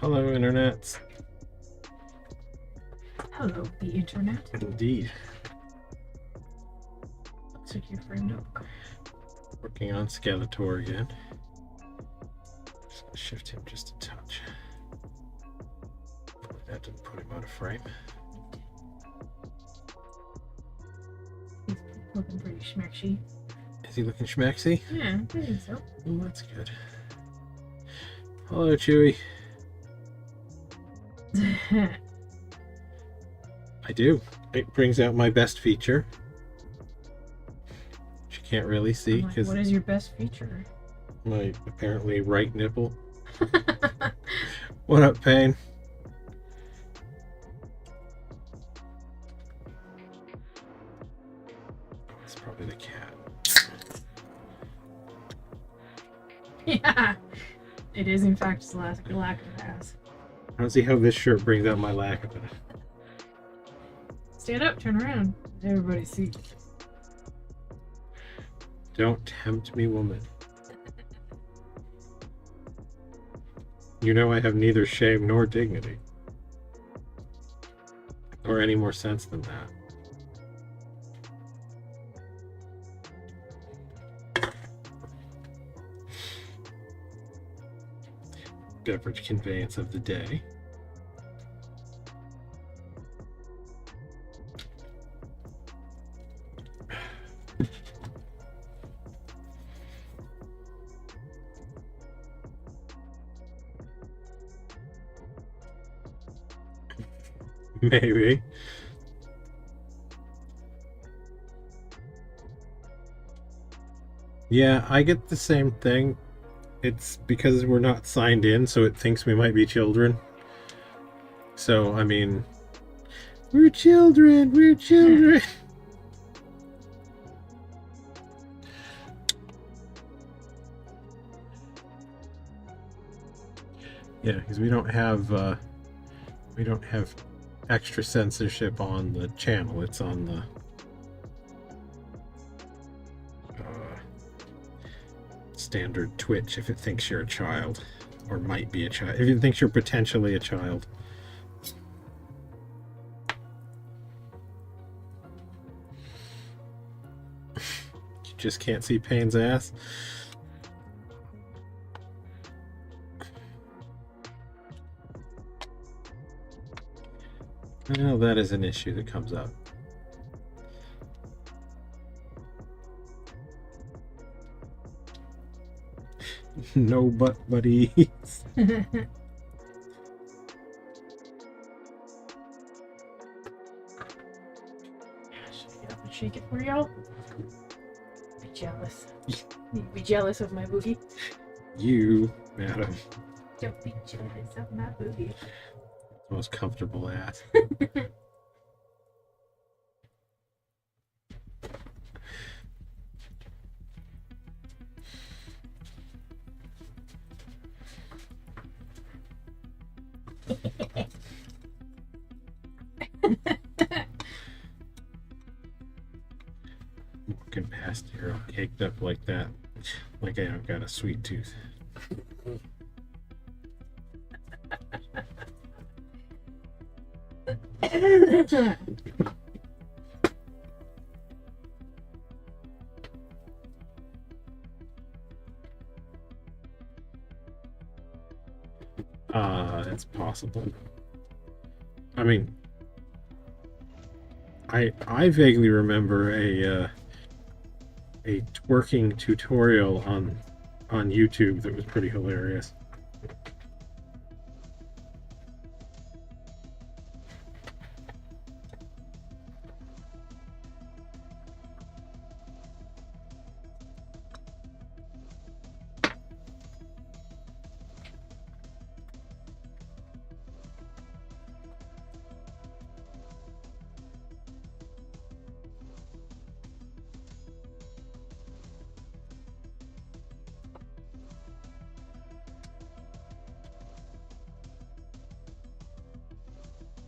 Hello, internets. Hello, the internet. Indeed. Looks like you're framed up. Working on Skeletor again. Just gonna shift him just a touch. Hopefully that didn't put him out of frame. He's looking pretty schmexy. Is he looking schmexy? Yeah, I think so. Oh, that's good. Hello, Chewie. I do. It brings out my best feature. Which you can't really see Like, because what is your best feature? my apparently right nipple. What up, Pain? It's probably the cat. Yeah, it is in fact his lack of ass. I don't see how this shirt brings out my lack of it. Stand up, turn around. Everybody see. Don't tempt me, woman. You know I have neither shame nor dignity. Or any more sense than that. Beverage conveyance of the day. Maybe. Yeah, I get the same thing. It's because we're not signed in, so it thinks we might be children. So, I mean, we're children, we're children. Yeah, because we don't have extra censorship on the channel. It's on the standard Twitch if it thinks you're a child, or might be a child. If it thinks you're potentially a child. You just can't see Pain's ass. Well, that is an issue that comes up. No butt buddies. Gosh, get up and shake it for y'all. Be jealous. Be jealous of my boogie. You, madam. Don't be jealous of my boogie. Most comfortable ass. Walking past here all caked up like that, like I've got a sweet tooth. It's possible. I mean, I vaguely remember a twerking tutorial on YouTube that was pretty hilarious.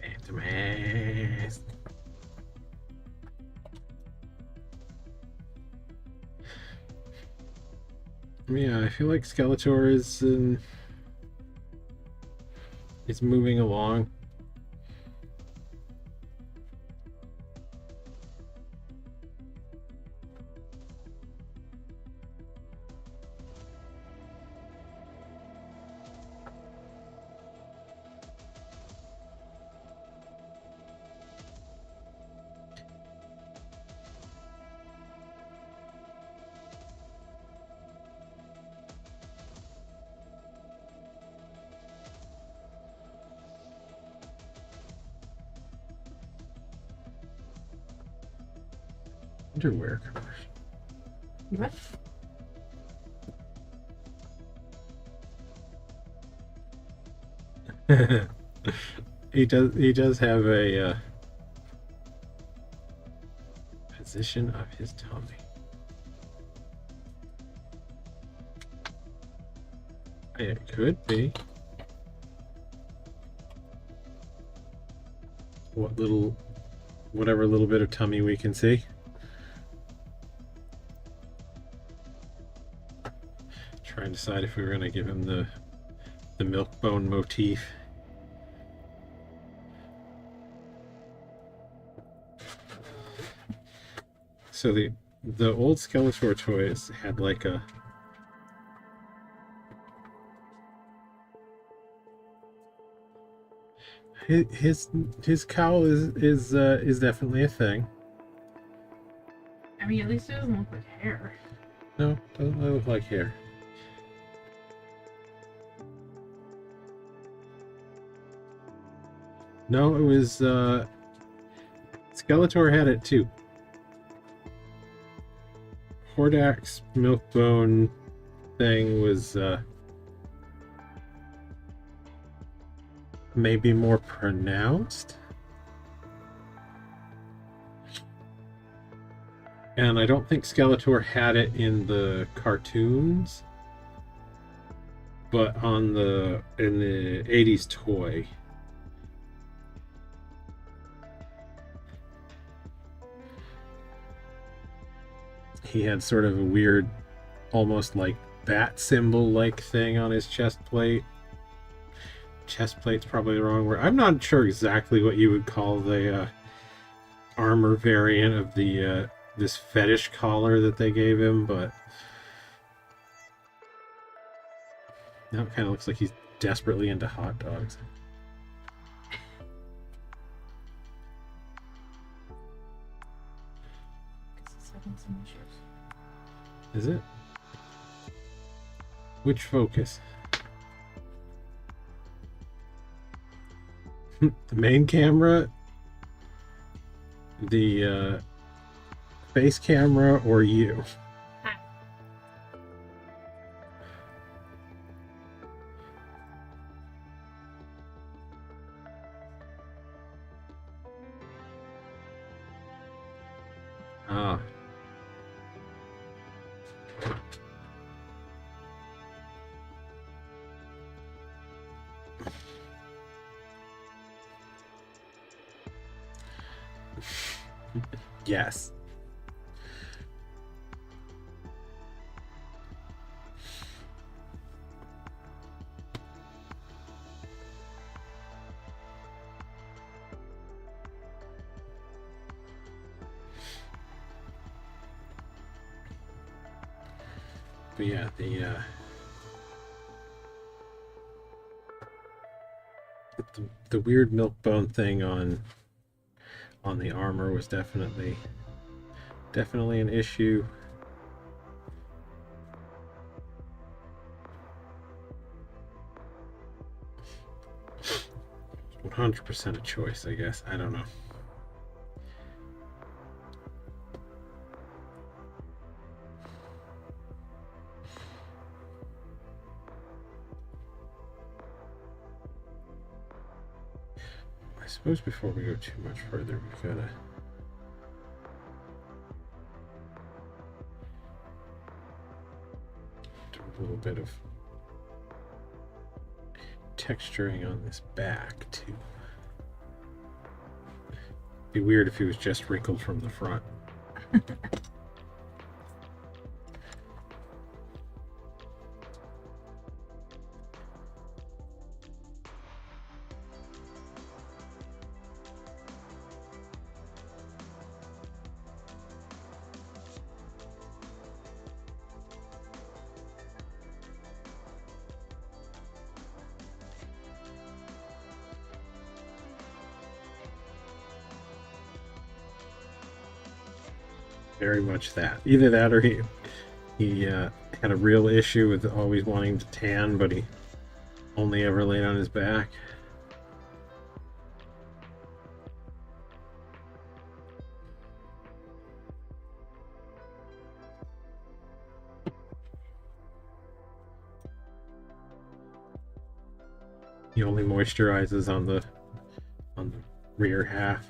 Phantom. Yeah, I feel like Skeletor is It's moving along. Underwear What? commercial. He does have a position of his tummy. It could be. Whatever little bit of tummy we can see. Try and decide if we were going to give him the milk bone motif. So the old Skeletor toys had like a his cowl is definitely a thing. I mean, at least it doesn't look like hair. No, doesn't look like hair. No, it was Skeletor had it too. Hordak's milkbone thing was maybe more pronounced. And I don't think Skeletor had it in the cartoons, but in the 80s toy. He had sort of a weird, almost like bat symbol like thing on his chest plate. Chest plate's probably the wrong word. I'm not sure exactly what you would call the armor variant of the this fetish collar that they gave him, but now it kind of looks like he's desperately into hot dogs. It's having some issues. Is it? Which focus? The main camera, the face camera, or you? Ah. Yes. But yeah, the weird milk bone thing on the armor was definitely an issue. It's 100% a choice, I guess. I don't know. I suppose before we go too much further, we've got to do a little bit of texturing on this back too. Be weird if he was just wrinkled from the front. Very much that. Either that or he had a real issue with always wanting to tan, but he only ever laid on his back. He only moisturizes on the rear half.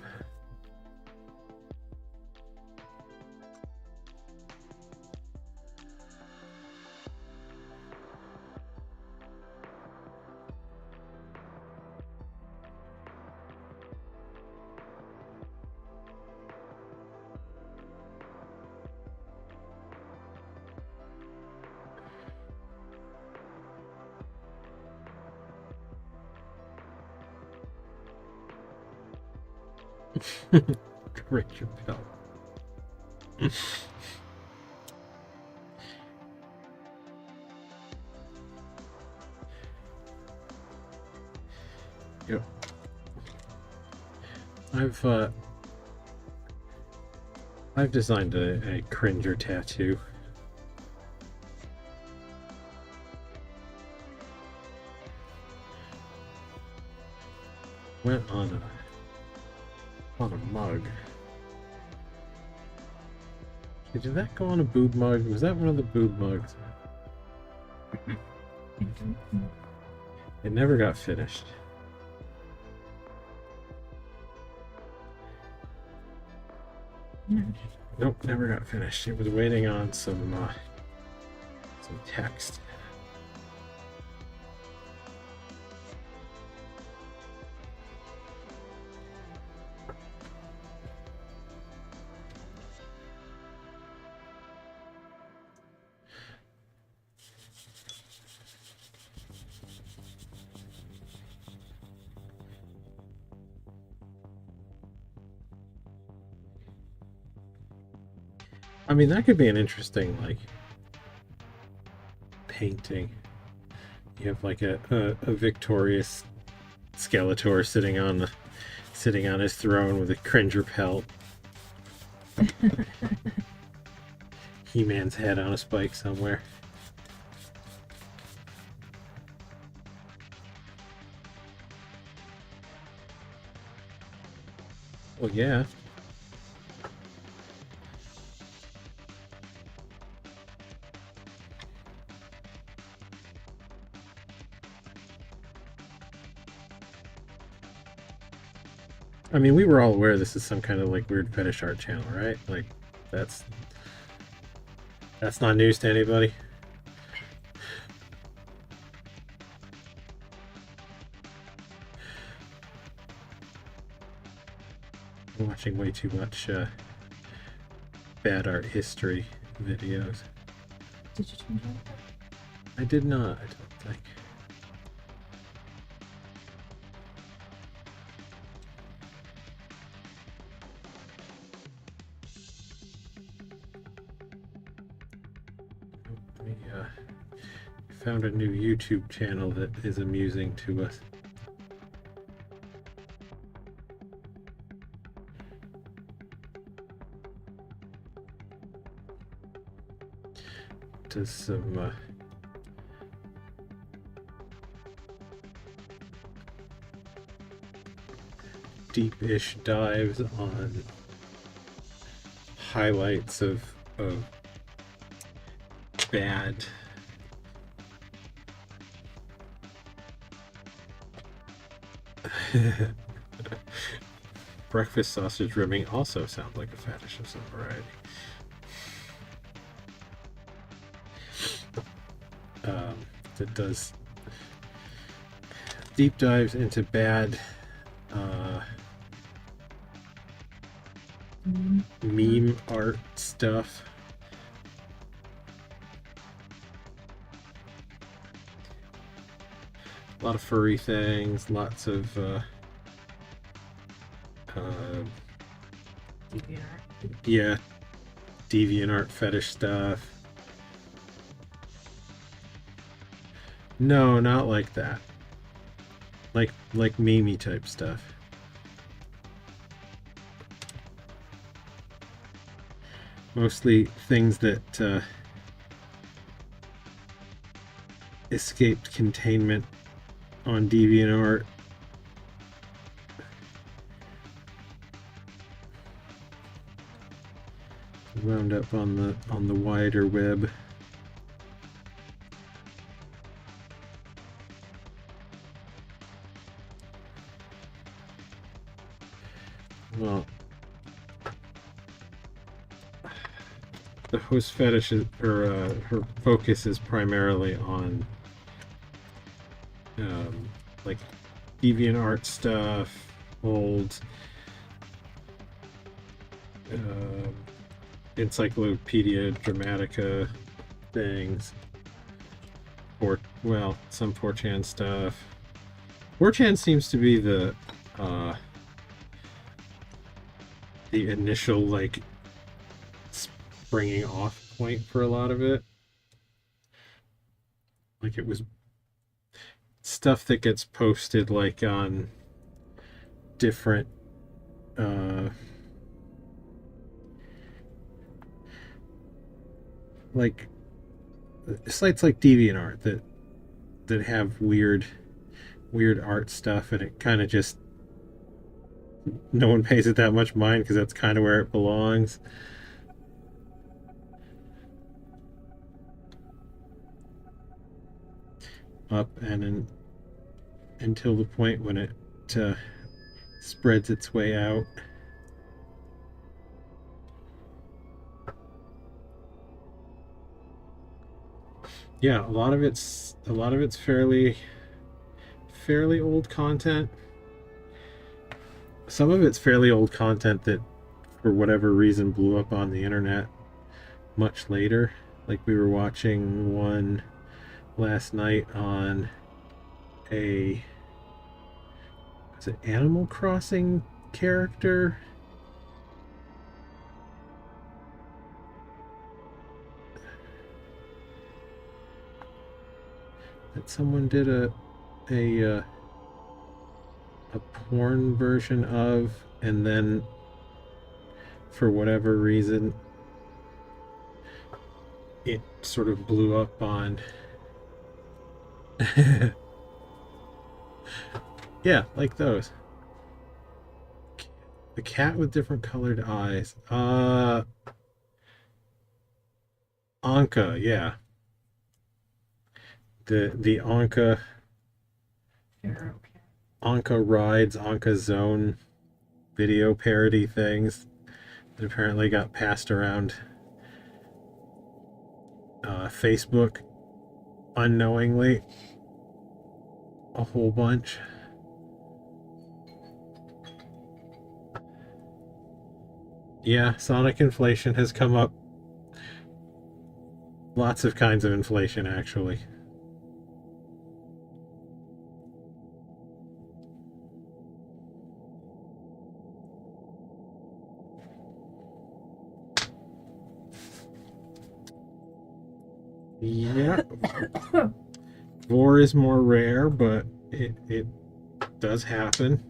Great your belt. Yep. I've designed a cringer tattoo. Went on a mug. Okay, did that go on a boob mug? Was that one of the boob mugs? It never got finished. Nope, never got finished. It was waiting on some text. I mean, that could be an interesting, like, painting. You have like a victorious Skeletor sitting on his throne with a cringer pelt. He-Man's head on a spike somewhere. Well, yeah. I mean, we were all aware this is some kind of like weird fetish art channel, right? Like, that's not news to anybody. I'm watching way too much bad art history videos. Did you change anything? I did not, I don't think. Found a new YouTube channel that is amusing to us. Does some deep-ish dives on highlights of bad breakfast sausage rimming also sounds like a fetish of some variety. That does deep dives into bad meme art stuff. A lot of furry things, lots of yeah, deviant art fetish stuff. No, not like that. Like meme type stuff. Mostly things that escaped containment on DeviantArt. Wound up on the wider web. Well, the host fetish is, or her focus is primarily on like DeviantArt stuff, old Encyclopedia Dramatica things, or well, some 4chan stuff. 4chan seems to be the initial like springing off point for a lot of it. Like it was stuff that gets posted like on different like sites like DeviantArt that have weird art stuff, and it kind of just, no one pays it that much mind because that's kind of where it belongs. Up until the point when it spreads its way out. Yeah, a lot of it's fairly old content. Some of it's fairly old content that for whatever reason blew up on the internet much later. Like we were watching one last night on a, was it Animal Crossing character? That someone did a porn version of, and then for whatever reason it sort of blew up on yeah, like those. The cat with different colored eyes. Anka, yeah. The Anka rides, Anka Zone video parody things that apparently got passed around Facebook unknowingly a whole bunch. Yeah, Sonic inflation has come up. Lots of kinds of inflation, actually. Yeah. Vor is more rare, but it does happen.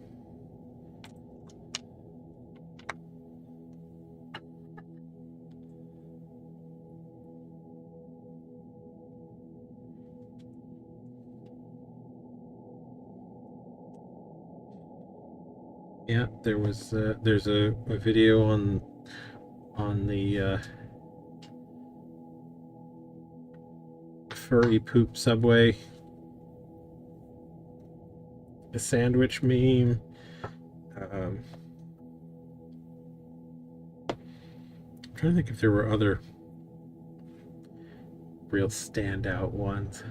Yeah, there's a video on the furry poop subway, a sandwich meme. I'm trying to think if there were other real standout ones.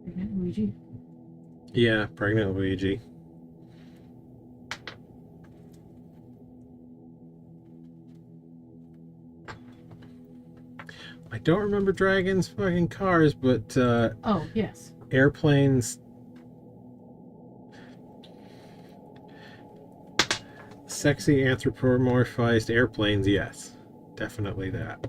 Pregnant Luigi. Yeah, pregnant Luigi. I don't remember dragons fucking cars, but oh yes, airplanes, sexy anthropomorphized airplanes, yes, definitely that.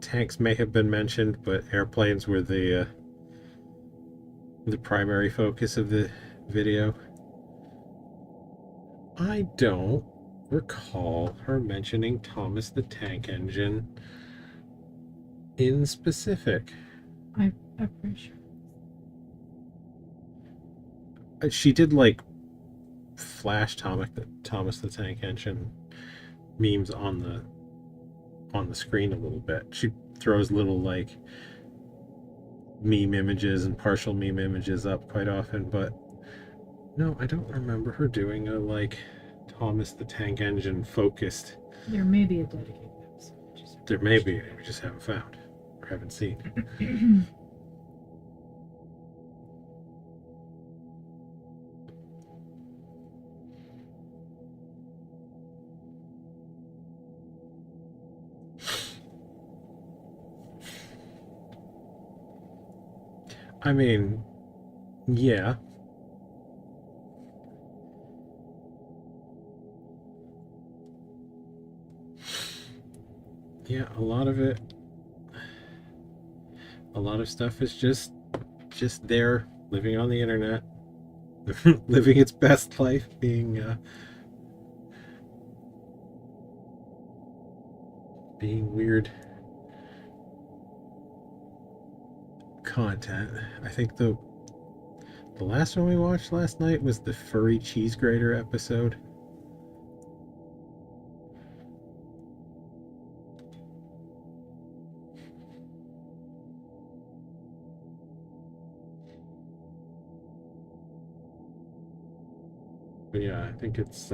tanks may have been mentioned, but airplanes were the primary focus of the video. I don't recall her mentioning Thomas the Tank Engine in specific. I'm pretty sure. She did like flash Thomas the Tank Engine memes on the screen a little bit. She throws little like meme images and partial meme images up quite often, but no, I don't remember her doing a like Thomas the Tank Engine focused. There may be a dedicated episode. There may be, we just haven't found or haven't seen. I mean, yeah. Yeah, a lot of stuff is just there, living on the internet, living its best life, being weird content. I think the last one we watched last night was the furry cheese grater episode. But yeah, I think it's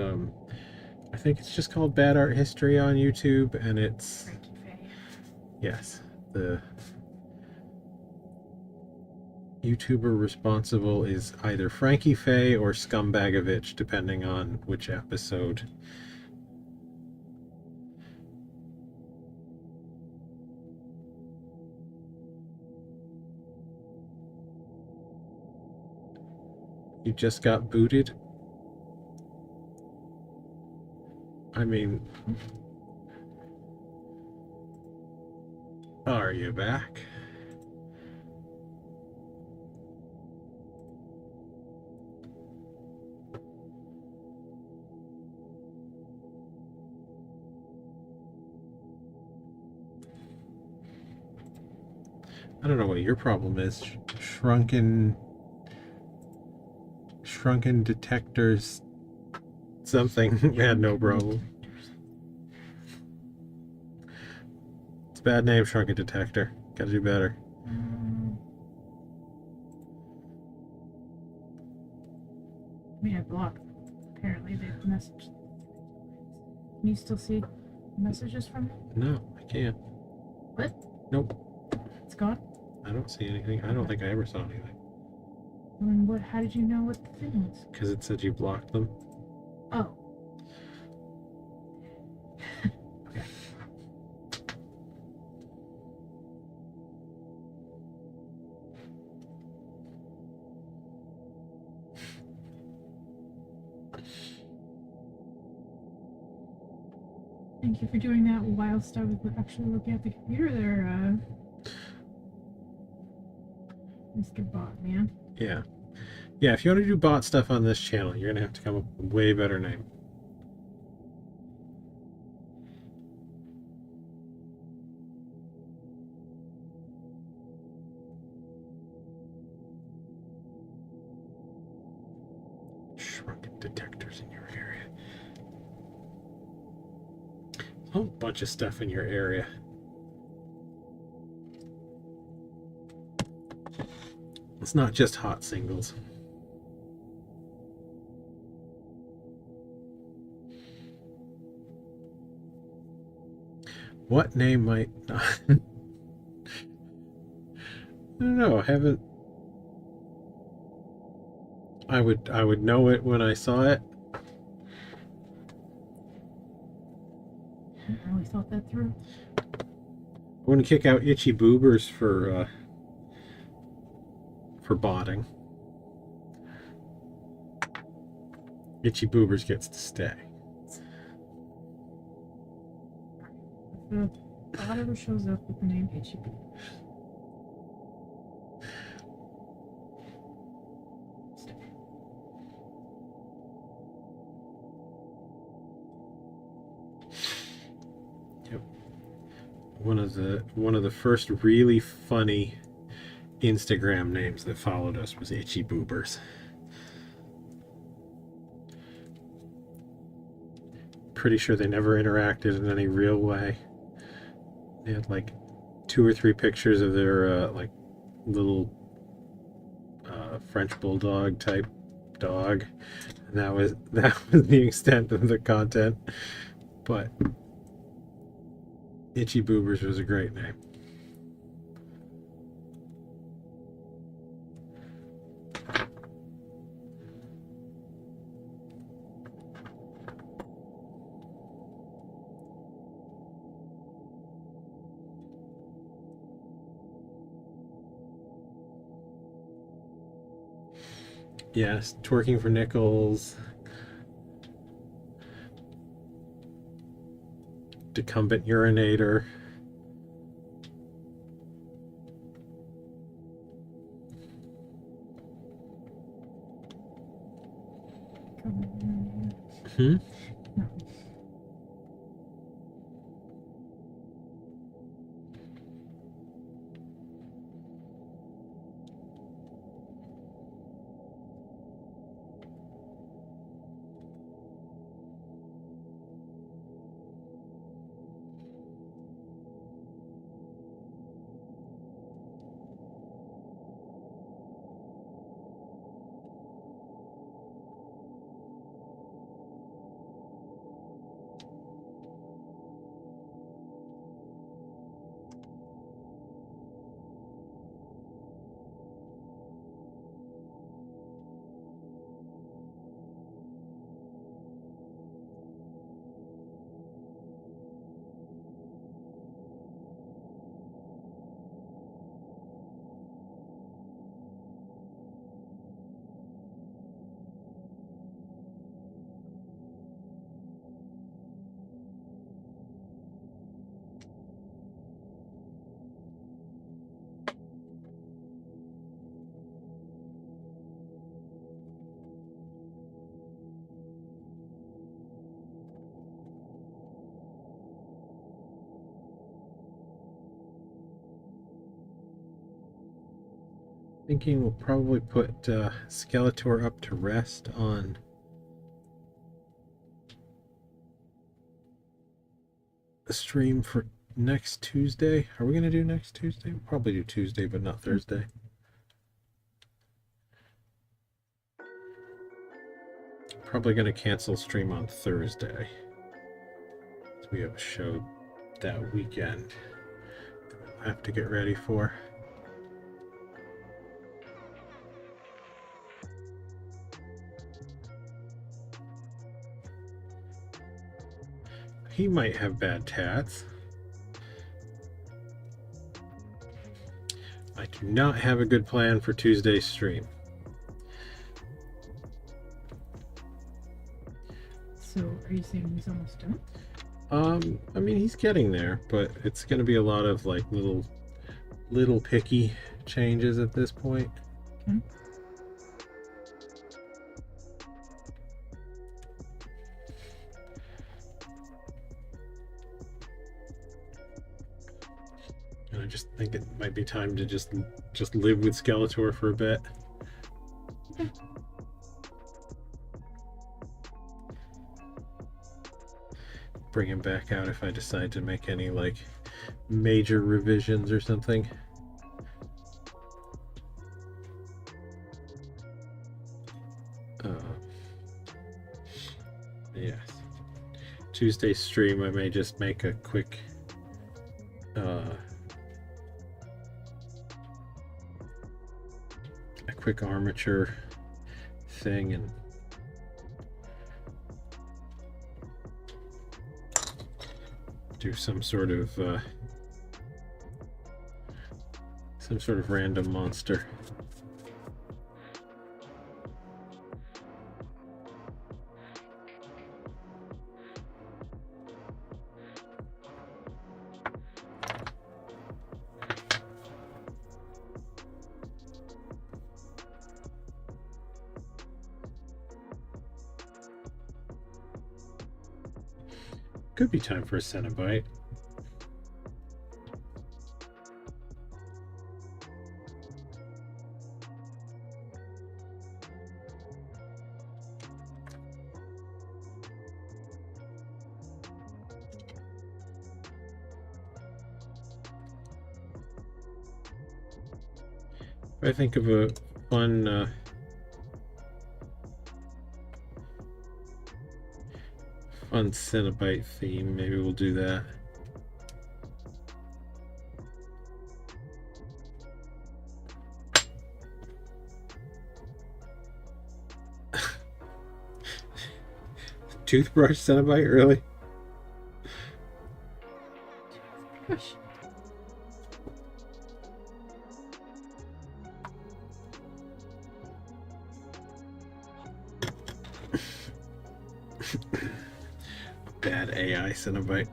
just called Bad Art History on YouTube, and it's yes, the YouTuber responsible is either Frankie Faye or Scumbagovich, depending on which episode. You just got booted? I mean, are you back? I don't know what your problem is. Shrunken detectors something had no problem. It's a bad name, Shrunken Detector. Gotta do better. I mean, I blocked. Apparently, they've messaged. Can you still see messages from it? No, I can't. What? Nope. It's gone? I don't see anything. I don't think I ever saw anything. And what? How did you know what the thing was? Because it said you blocked them. Oh. Okay. Thank you for doing that whilst I was actually looking at the computer there, Mr. Bot Man. Yeah. Yeah, if you want to do bot stuff on this channel, you're going to have to come up with a way better name. Shrunken detectors in your area. A whole bunch of stuff in your area. It's not just hot singles. What name might not? I don't know. I haven't. I would know it when I saw it. I haven't really thought that through. I wouldn't kick out Itchy Boobers for botting. Itchy Boobers gets to stay. God ever shows up with the name Itchy. Yep. One of the first really funny Instagram names that followed us was Itchy Boobers. Pretty sure they never interacted in any real way. They had like 2 or 3 pictures of their like little French bulldog type dog, and that was the extent of the content. But Itchy Boobers was a great name. Yes, twerking for nickels. Decumbent urinator. Hmm? No. Thinking we'll probably put Skeletor up to rest on a stream for next Tuesday. Are we going to do next Tuesday? We'll probably do Tuesday, but not Thursday. Probably going to cancel stream on Thursday. So we have a show that weekend that we'll have to get ready for. He might have bad tats. I do not have a good plan for Tuesday's stream. So, are you saying he's almost done? I mean, he's getting there, but it's going to be a lot of like little picky changes at this point. Okay. And I just think it might be time to just live with Skeletor for a bit. Okay. Bring him back out if I decide to make any like major revisions or something. Yes. Tuesday stream I may just make a quick armature thing and do some sort of random monster. Could be time for a Cenobite. I think of a fun fun Cenobite theme. Maybe we'll do that. Toothbrush Cenobite, really? Gosh. Bad AI Cenobite.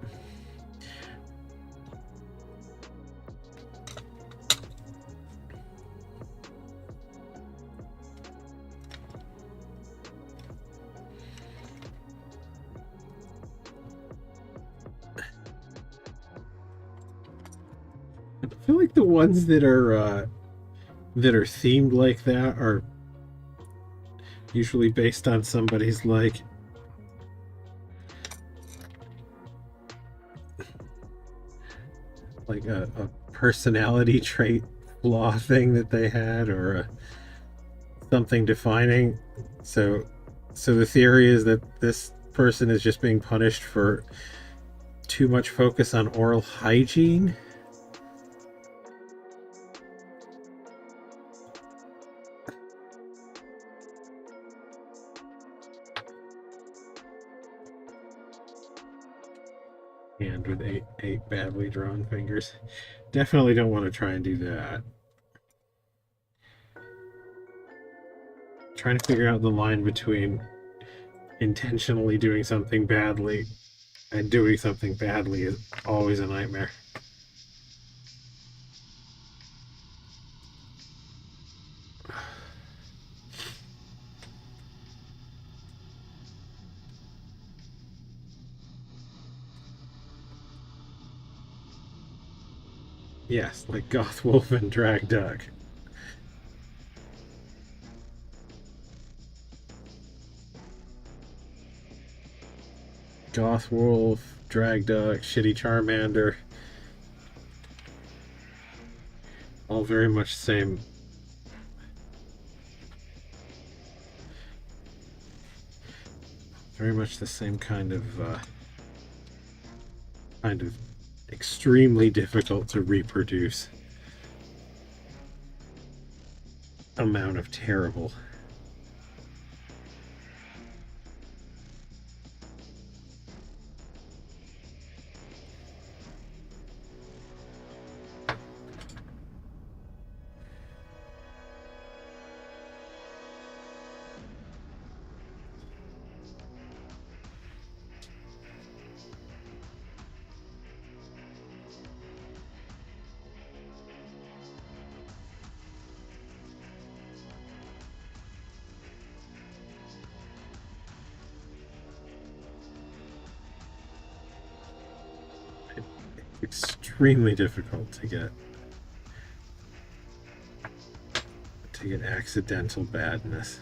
I feel like the ones that are themed like that are usually based on somebody's like a personality trait flaw thing that they had, or something defining. So the theory is that this person is just being punished for too much focus on oral hygiene. And with eight badly drawn fingers. Definitely don't want to try and do that. Trying to figure out the line between intentionally doing something badly and doing something badly is always a nightmare. Yes, like Goth Wolf and Drag Duck. Goth Wolf, Drag Duck, Shitty Charmander. All very much same. Very much the same kind of extremely difficult to reproduce amount of terrible. Extremely difficult to get accidental badness.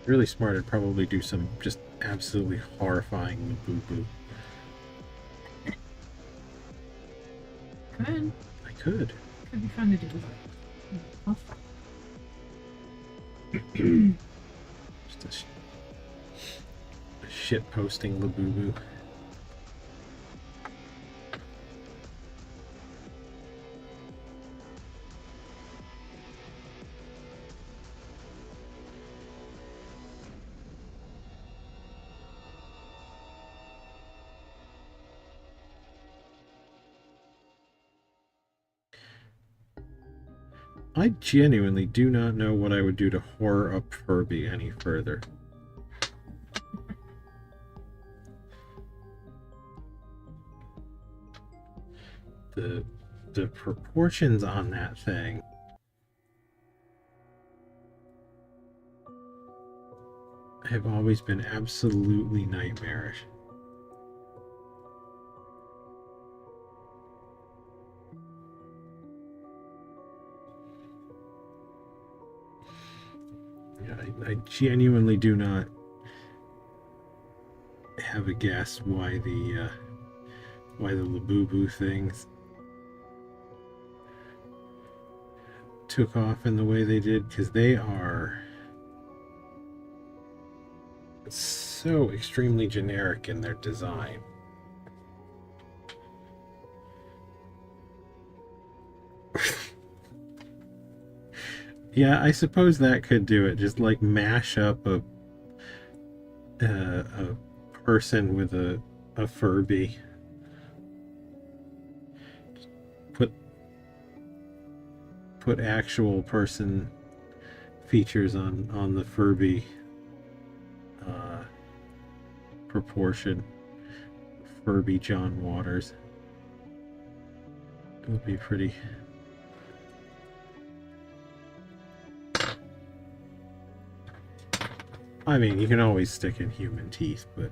Really smart, I'd probably do some just absolutely horrifying boo-boo. could. I could. Could be fun to do. Off. Just a shit posting Labubu. I genuinely do not know what I would do to horror up Furby any further. The proportions on that thing have always been absolutely nightmarish. Yeah, I genuinely do not have a guess why the Labubu things took off in the way they did, because they are so extremely generic in their design. Yeah, I suppose that could do it. Just like mash up a person with a Furby. Put actual person features on the Furby proportion. Furby John Waters. It would be pretty. I mean, you can always stick in human teeth, but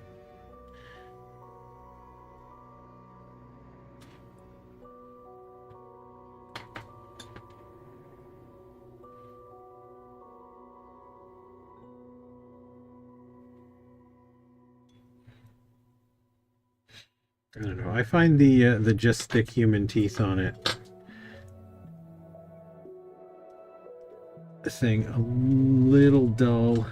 I don't know. I find the just stick human teeth on it thing a little dull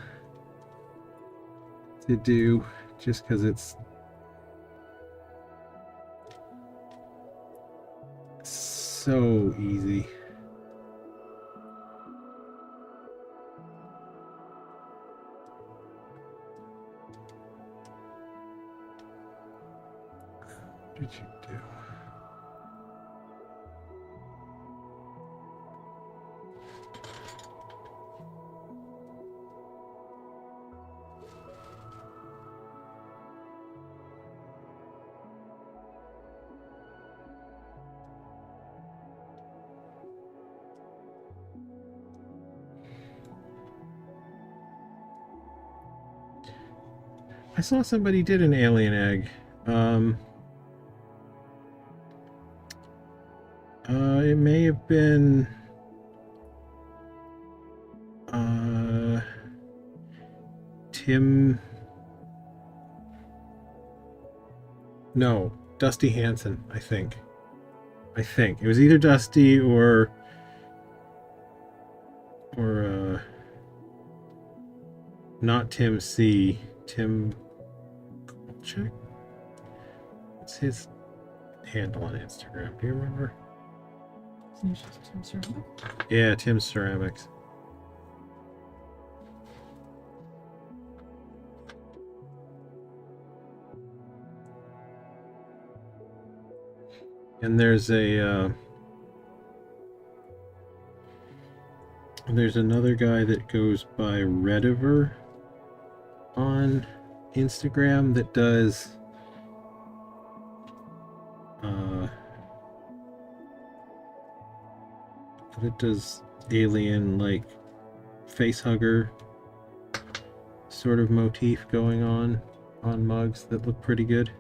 to do, just because it's so easy. What did you do? I saw somebody did an alien egg. It may have been Tim. No, Dusty Hansen, I think. It was either Dusty or not Tim C. Tim Kolchak? What's his handle on Instagram? Do you remember? Tim Ceramic? Yeah, Tim Ceramics. And there's another guy that goes by Rediver on Instagram that does alien like face hugger sort of motif going on mugs that look pretty good.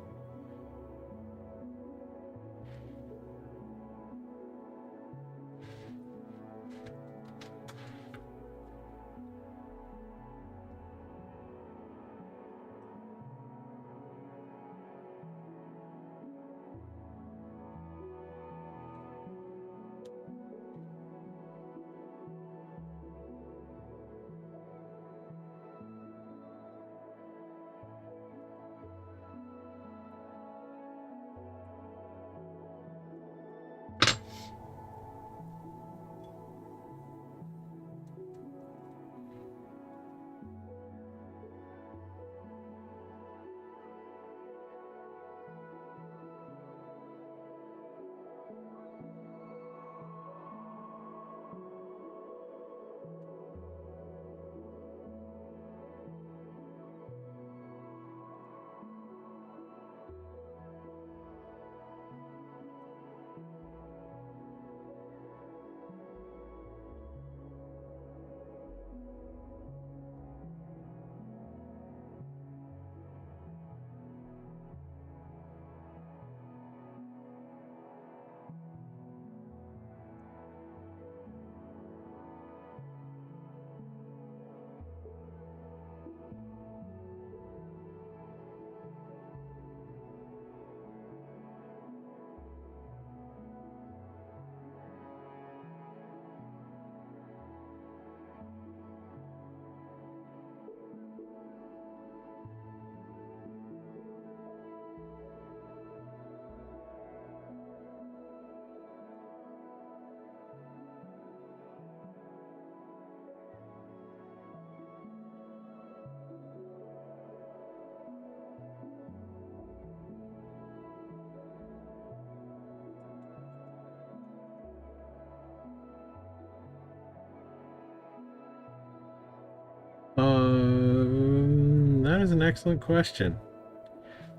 That is an excellent question.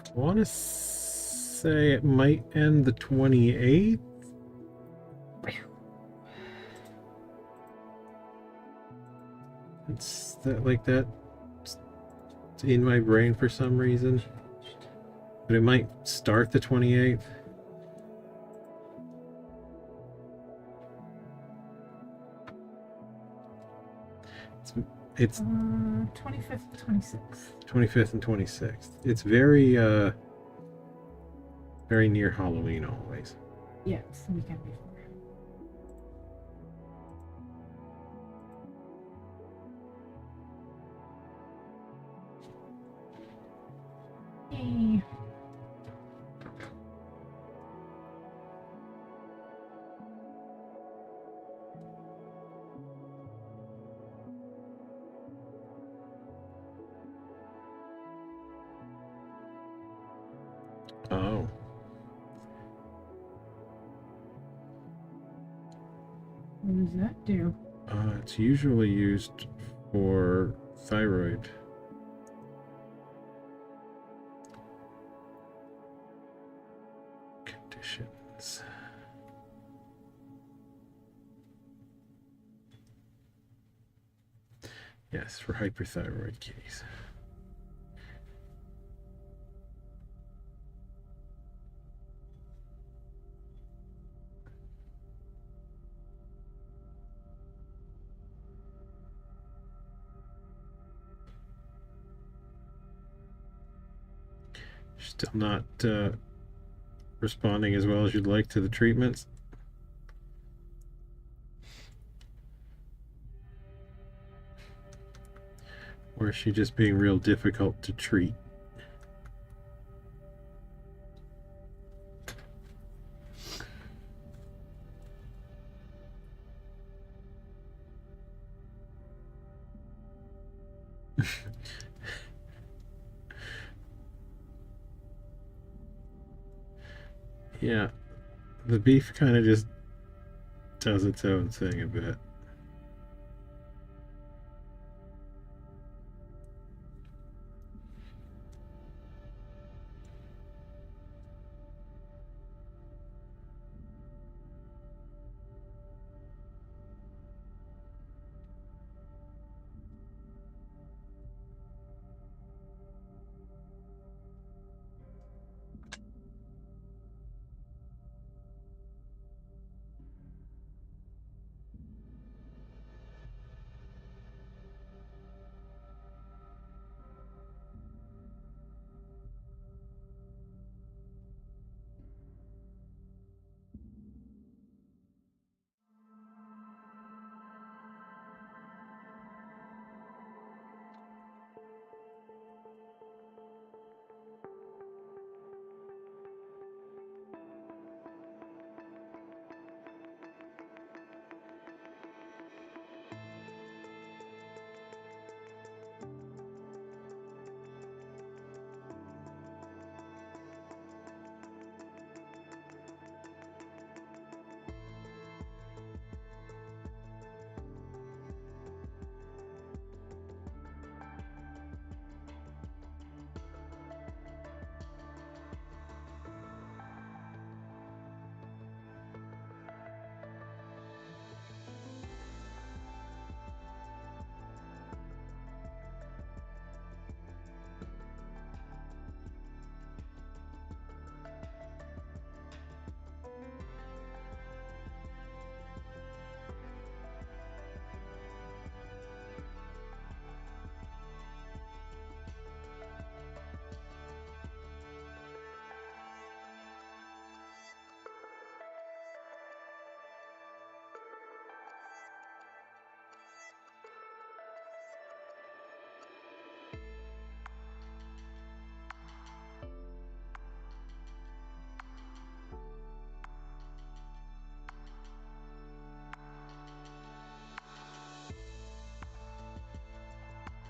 I want to say it might end the 28th. It's that like that. It's in my brain for some reason, but it might start the 28th. It's 25th, 26th. 25th and 26th. It's very very near Halloween always. Yeah, it's the weekend before. Yay. Oh. What does that do? It's usually used for thyroid. Conditions. Yes, for hyperthyroid kitties. Still not responding as well as you'd like to the treatments. Or is she just being real difficult to treat? Yeah, the beef kind of just does its own thing a bit.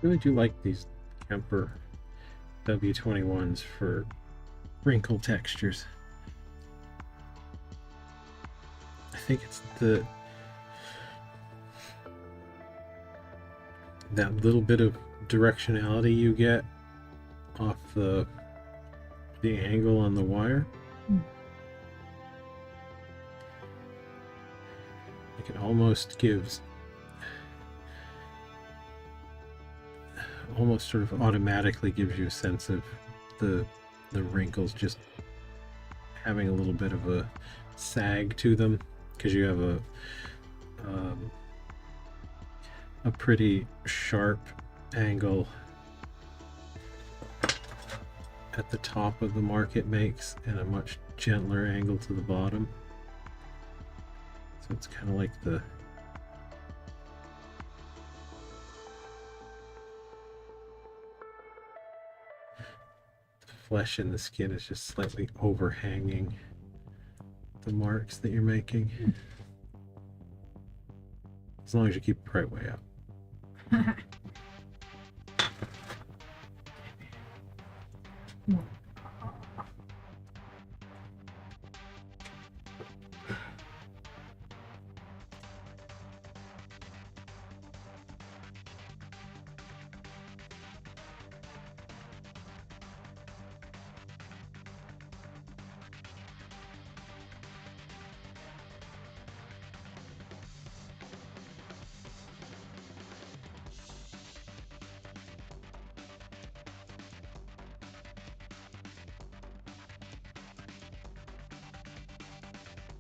Really do like these Kemper W21s for wrinkle textures. I think it's that little bit of directionality you get off the angle on the wire. Like it almost gives, almost sort of automatically gives you a sense of the wrinkles just having a little bit of a sag to them, because you have a pretty sharp angle at the top of the mark it makes, and a much gentler angle to the bottom. So it's kind of like the flesh in the skin is just slightly overhanging the marks that you're making. As long as you keep it right way up.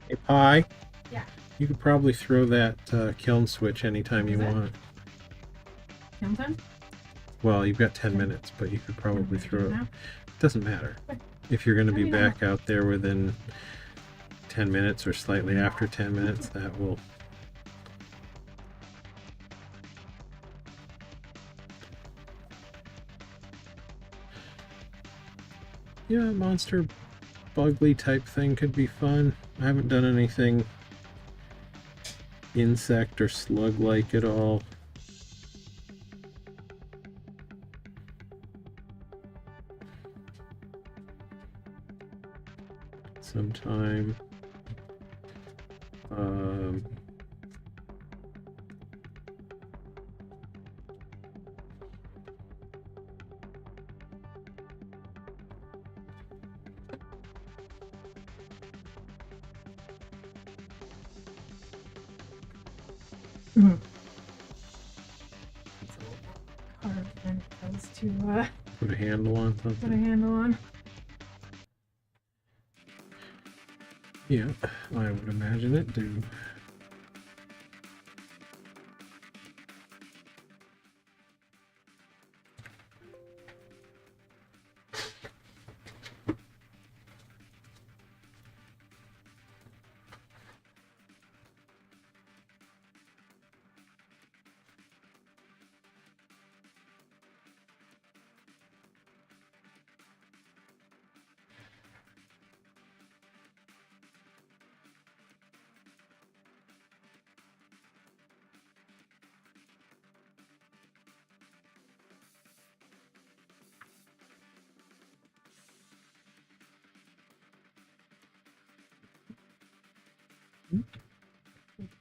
Hey, Pie. Yeah. You could probably throw that kiln switch anytime you want. Kiln time? Well, you've got 10 minutes, but you could probably throw it. Doesn't matter. If you're going to be back out there within 10 minutes or slightly after 10 minutes, that will... Yeah, monster bugly type thing could be fun. I haven't done anything insect or slug like at all. Sometime It's a little harder than it does to put a handle on put a something. handle on. Yeah, I would imagine it do.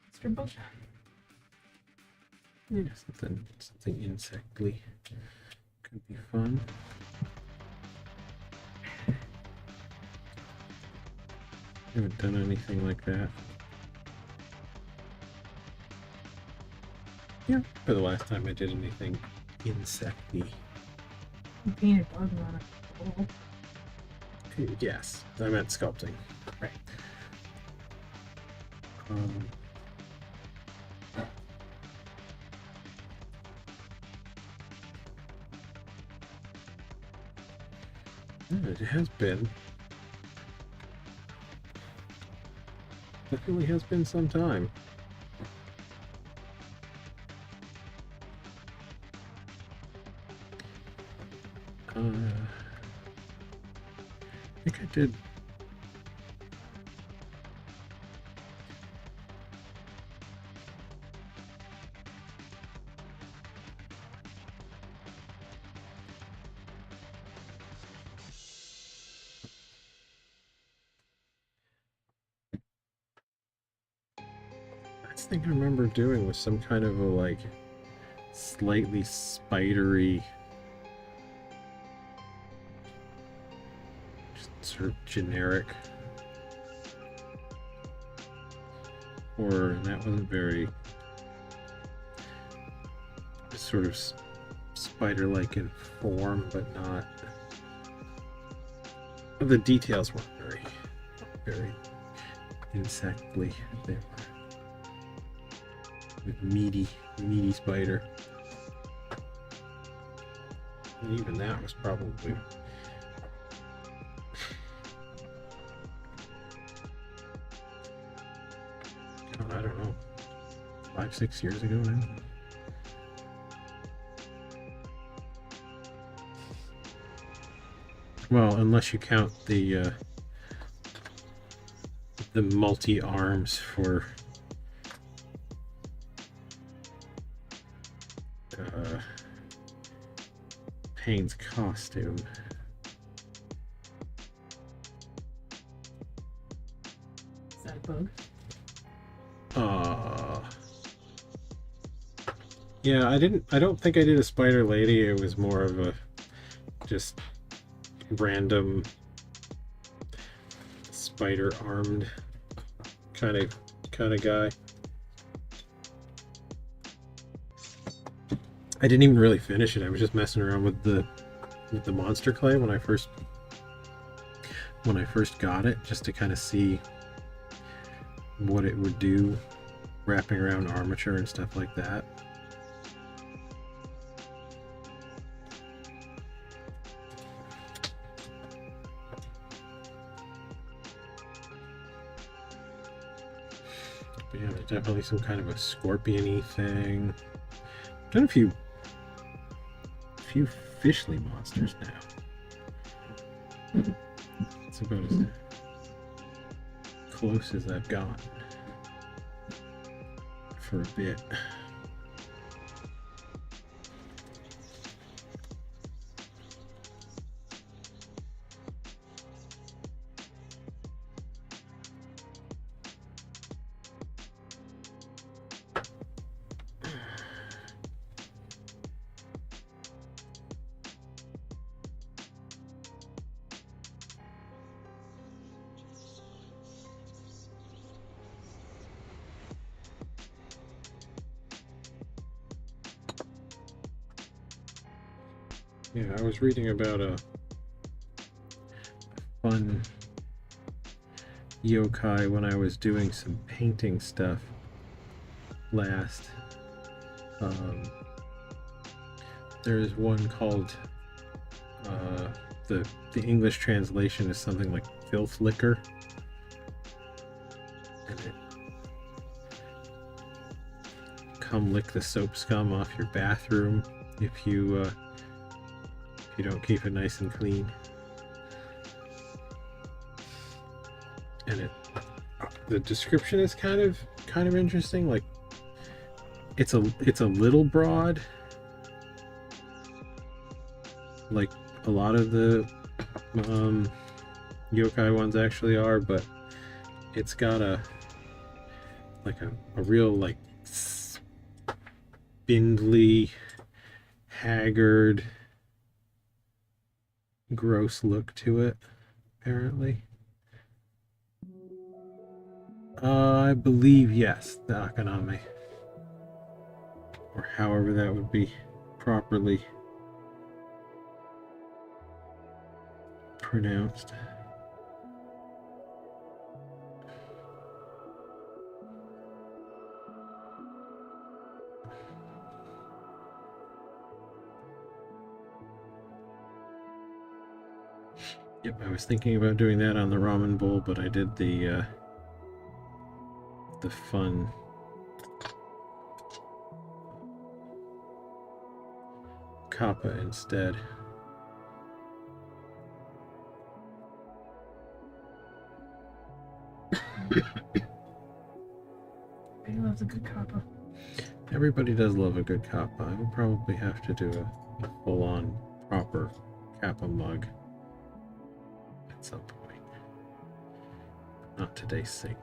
Extra book. Yeah, something insectly could be fun. Haven't done anything like that. Yeah, for the last time I did anything insecty. You painted bugs on it. Oh. Yes, I meant sculpting. Right. Yeah, it has been. Definitely has been some time. I think I did. I think I remember doing with some kind of a like slightly spidery, just sort of generic horror, and that wasn't very sort of spider-like in form, but not. The details weren't very insectly. They were meaty spider. And even that was probably I don't know, 5-6 years ago now. Well, unless you count the multi-arms for Payne's costume. Is that a bug? Yeah, I don't think I did a spider lady. It was more of a just random spider armed kind of guy. I didn't even really finish it. I was just messing around with the monster clay when I first got it, just to kind of see what it would do wrapping around armature and stuff like that. But yeah, there's definitely some kind of a scorpion-y thing. I've done a few fishly monsters now. It's about as close as I've gotten for a bit. Yeah, I was reading about a fun yokai when I was doing some painting stuff last. There's one called the English translation is something like filth liquor, and it come lick the soap scum off your bathroom if you don't keep it nice and clean. And the description is kind of interesting. Like it's a little broad, like a lot of the yokai ones actually are, but it's got a real like spindly, haggard, gross look to it, apparently. I believe, yes, the Akaname, or however that would be properly pronounced. Yep, I was thinking about doing that on the ramen bowl, but I did the fun kappa instead. He loves a good kappa. Everybody does love a good kappa. I will probably have to do a full-on proper kappa mug at some point. Not today, Satan.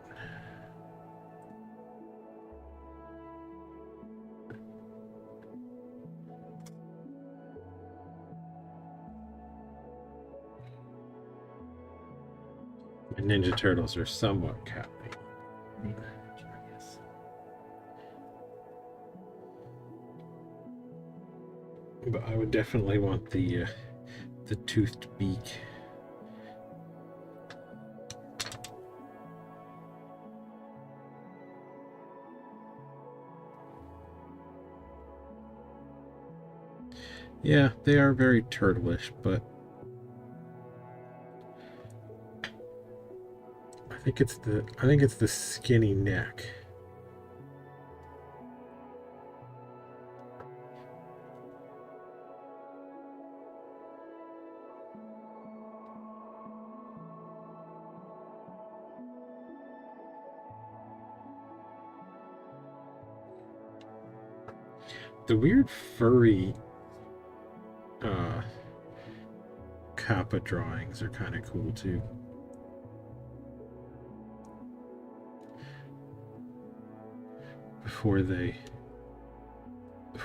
And Ninja Turtles are somewhat Cappy. They are, yes. But I would definitely want the toothed beak. Yeah, they are very turtleish, but I think it's the skinny neck. The weird furry Kappa drawings are kind of cool too. Before they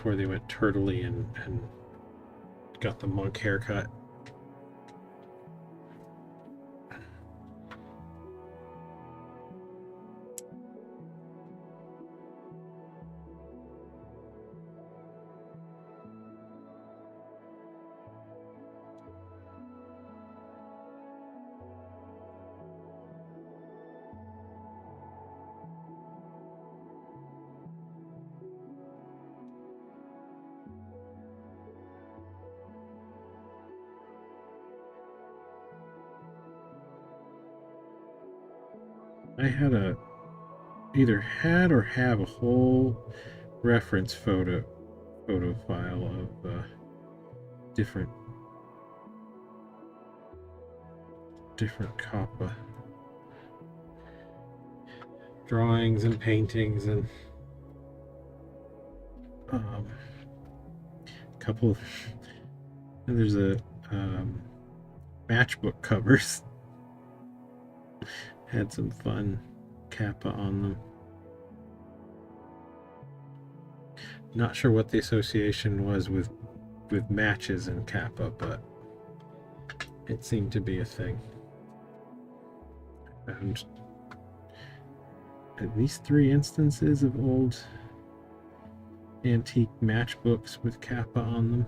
went turtly and got the monk haircut. I had either had or have a whole reference photo file of different Kappa drawings and paintings, and couple of and there's a matchbook covers had some fun Kappa on them. Not sure what the association was with matches and Kappa, but it seemed to be a thing. I found at least 3 instances of old antique matchbooks with Kappa on them.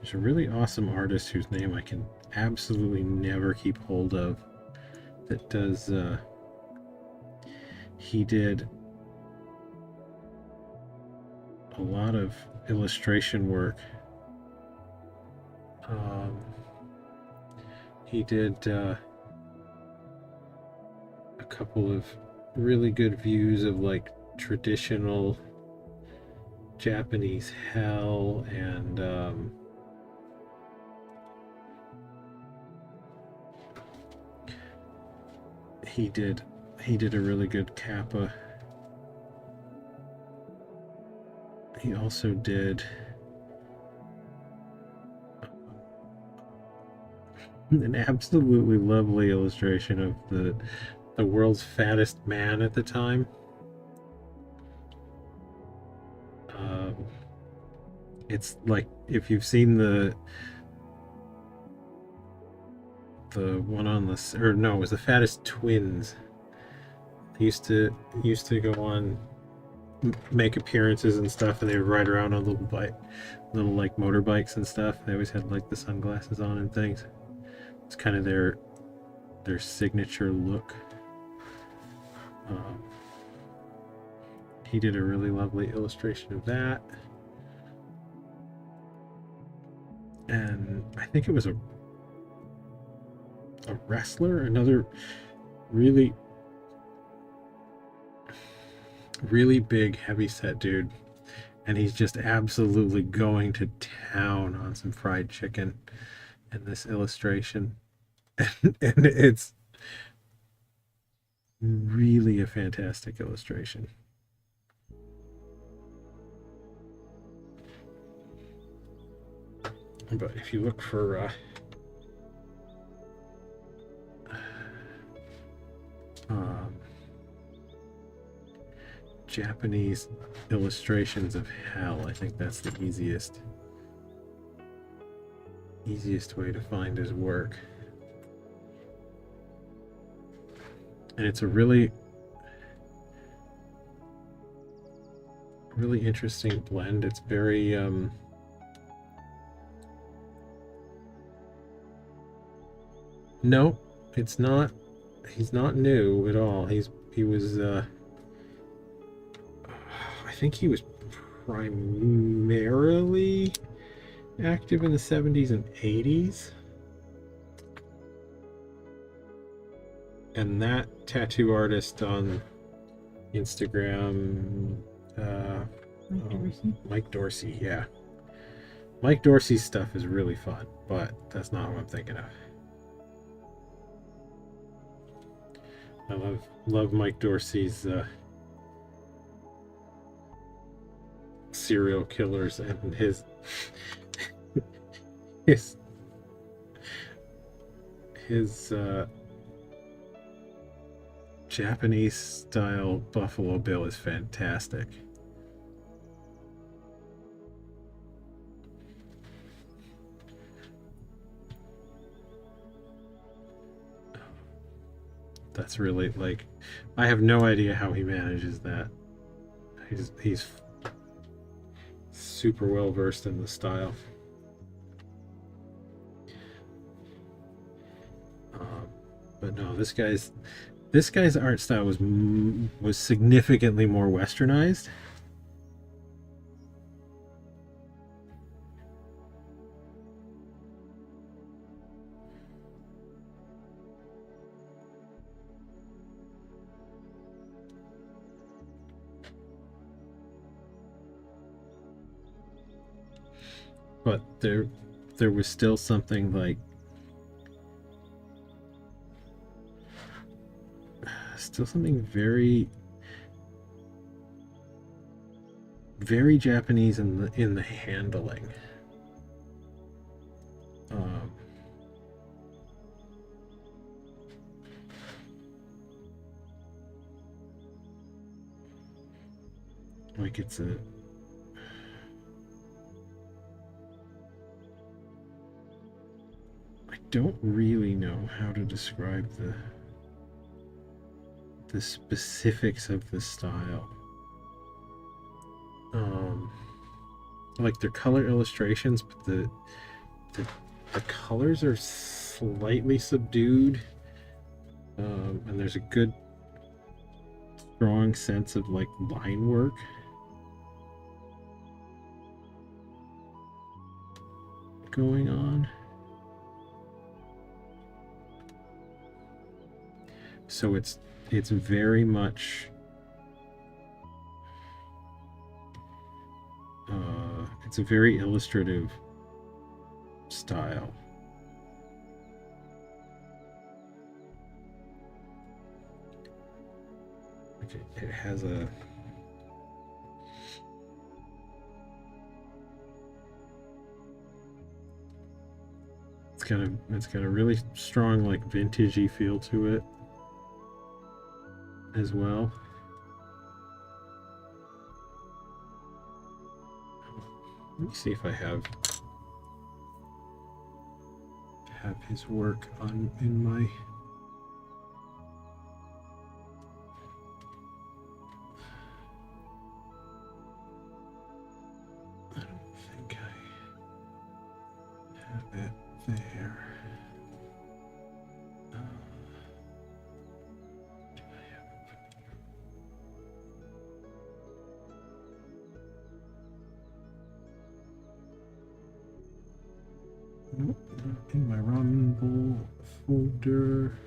There's a really awesome artist whose name I can absolutely never keep hold of that does he did a lot of illustration work. He did a couple of really good views of like traditional Japanese hell, and he did a really good Kappa. He also did an absolutely lovely illustration of the world's fattest man at the time. It's like if you've seen the one on the, or no, it was the Fattest Twins. They used to go on, make appearances and stuff, and they would ride around on little like motorbikes and stuff. They always had like the sunglasses on and things. It's kind of their signature look. He did a really lovely illustration of that, and I think it was a wrestler, another really big heavyset dude, and he's just absolutely going to town on some fried chicken in this illustration. And it's really a fantastic illustration. But if you look for Japanese illustrations of hell. I think that's the easiest way to find his work. And it's a really interesting blend. It's very no, it's not. He's not new at all. He was I think he was primarily active in the 70s and 80s. And that tattoo artist on Instagram, Mike Dorsey, yeah. Mike Dorsey's stuff is really fun, but that's not what I'm thinking of. I love Mike Dorsey's serial killers and his Japanese style Buffalo Bill is fantastic. That's really, like, I have no idea how he manages that. He's super well versed in the style. But no, this guy's art style was significantly more westernized. But there was still something like very Japanese in the handling. Like it's a I don't really know how to describe the specifics of the style. Like they're color illustrations, but the colors are slightly subdued, and there's a good strong sense of like line work. Going on. So it's very much it's a very illustrative style. Okay, it has a it's got a really strong like vintagey feel to it as well. Let me see if I have his work in my I don't think I have it there. Do I have it? Nope, not in my ramen bowl folder.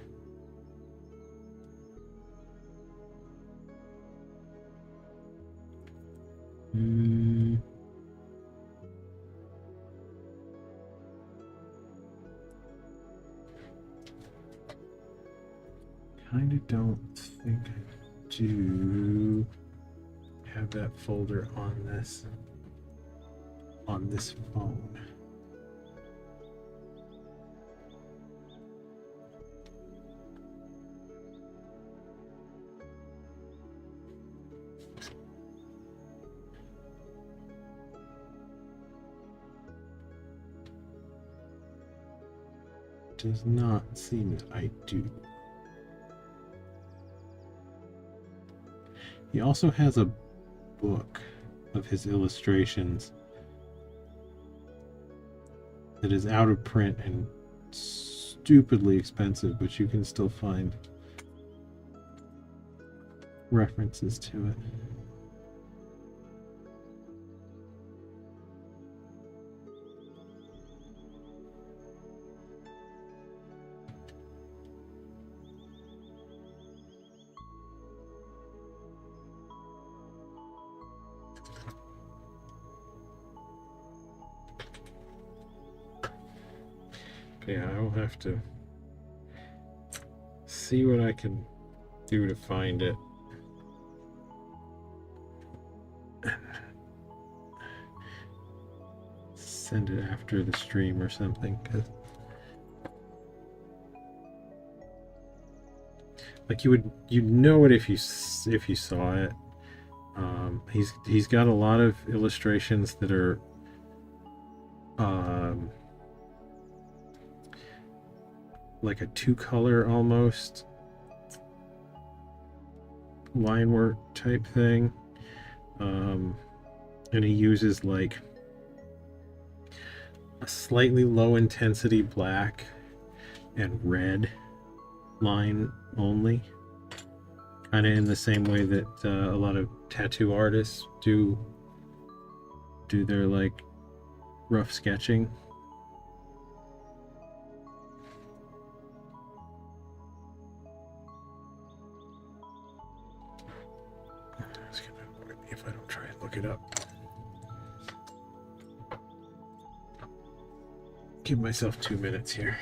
Kinda don't think I do have that folder on this phone. does not seem that I do. He also has a book of his illustrations that is out of print and stupidly expensive, but you can still find references to it. Yeah, I will have to see what I can do to find it. Send it after the stream or something, 'cause like you'd know it if you saw it. He's got a lot of illustrations that are like a two-color almost line work type thing, and he uses like a slightly low intensity black and red line only, kind of in the same way that a lot of tattoo artists do their like rough sketching. It's gonna annoy me if I don't try and look it up. Give myself 2 minutes here.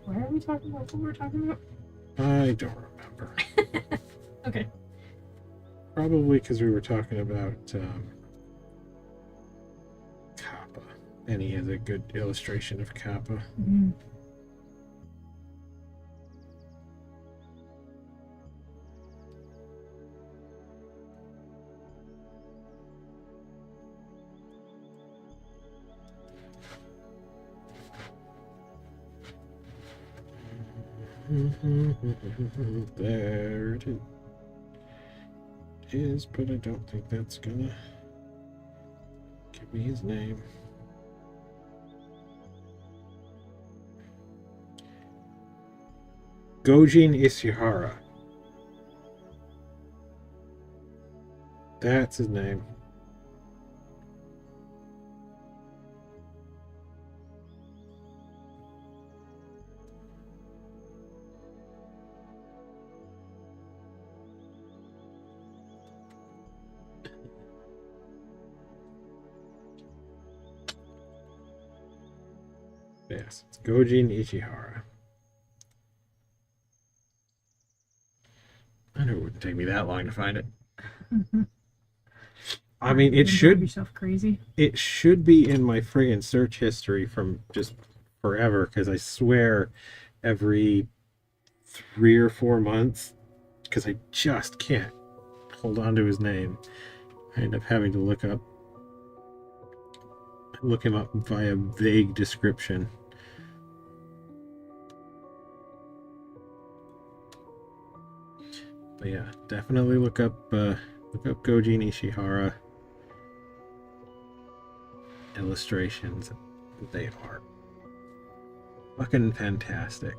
Why are we talking about what we're talking about? I don't remember. Okay. Probably because we were talking about Kappa, and he has a good illustration of Kappa. Mm-hmm. There it is, but I don't think that's gonna give me his name. Gojin Ishihara. That's his name. Yes, it's Gojin Ishihara. I knew it wouldn't take me that long to find it. I mean, it should. Yourself crazy. It should be in my friggin' search history from just forever, because I swear every 3 or 4 months, because I just can't hold on to his name, I end up having to look him up via vague description. But yeah, definitely look up Gojin Ishihara illustrations. They are fucking fantastic.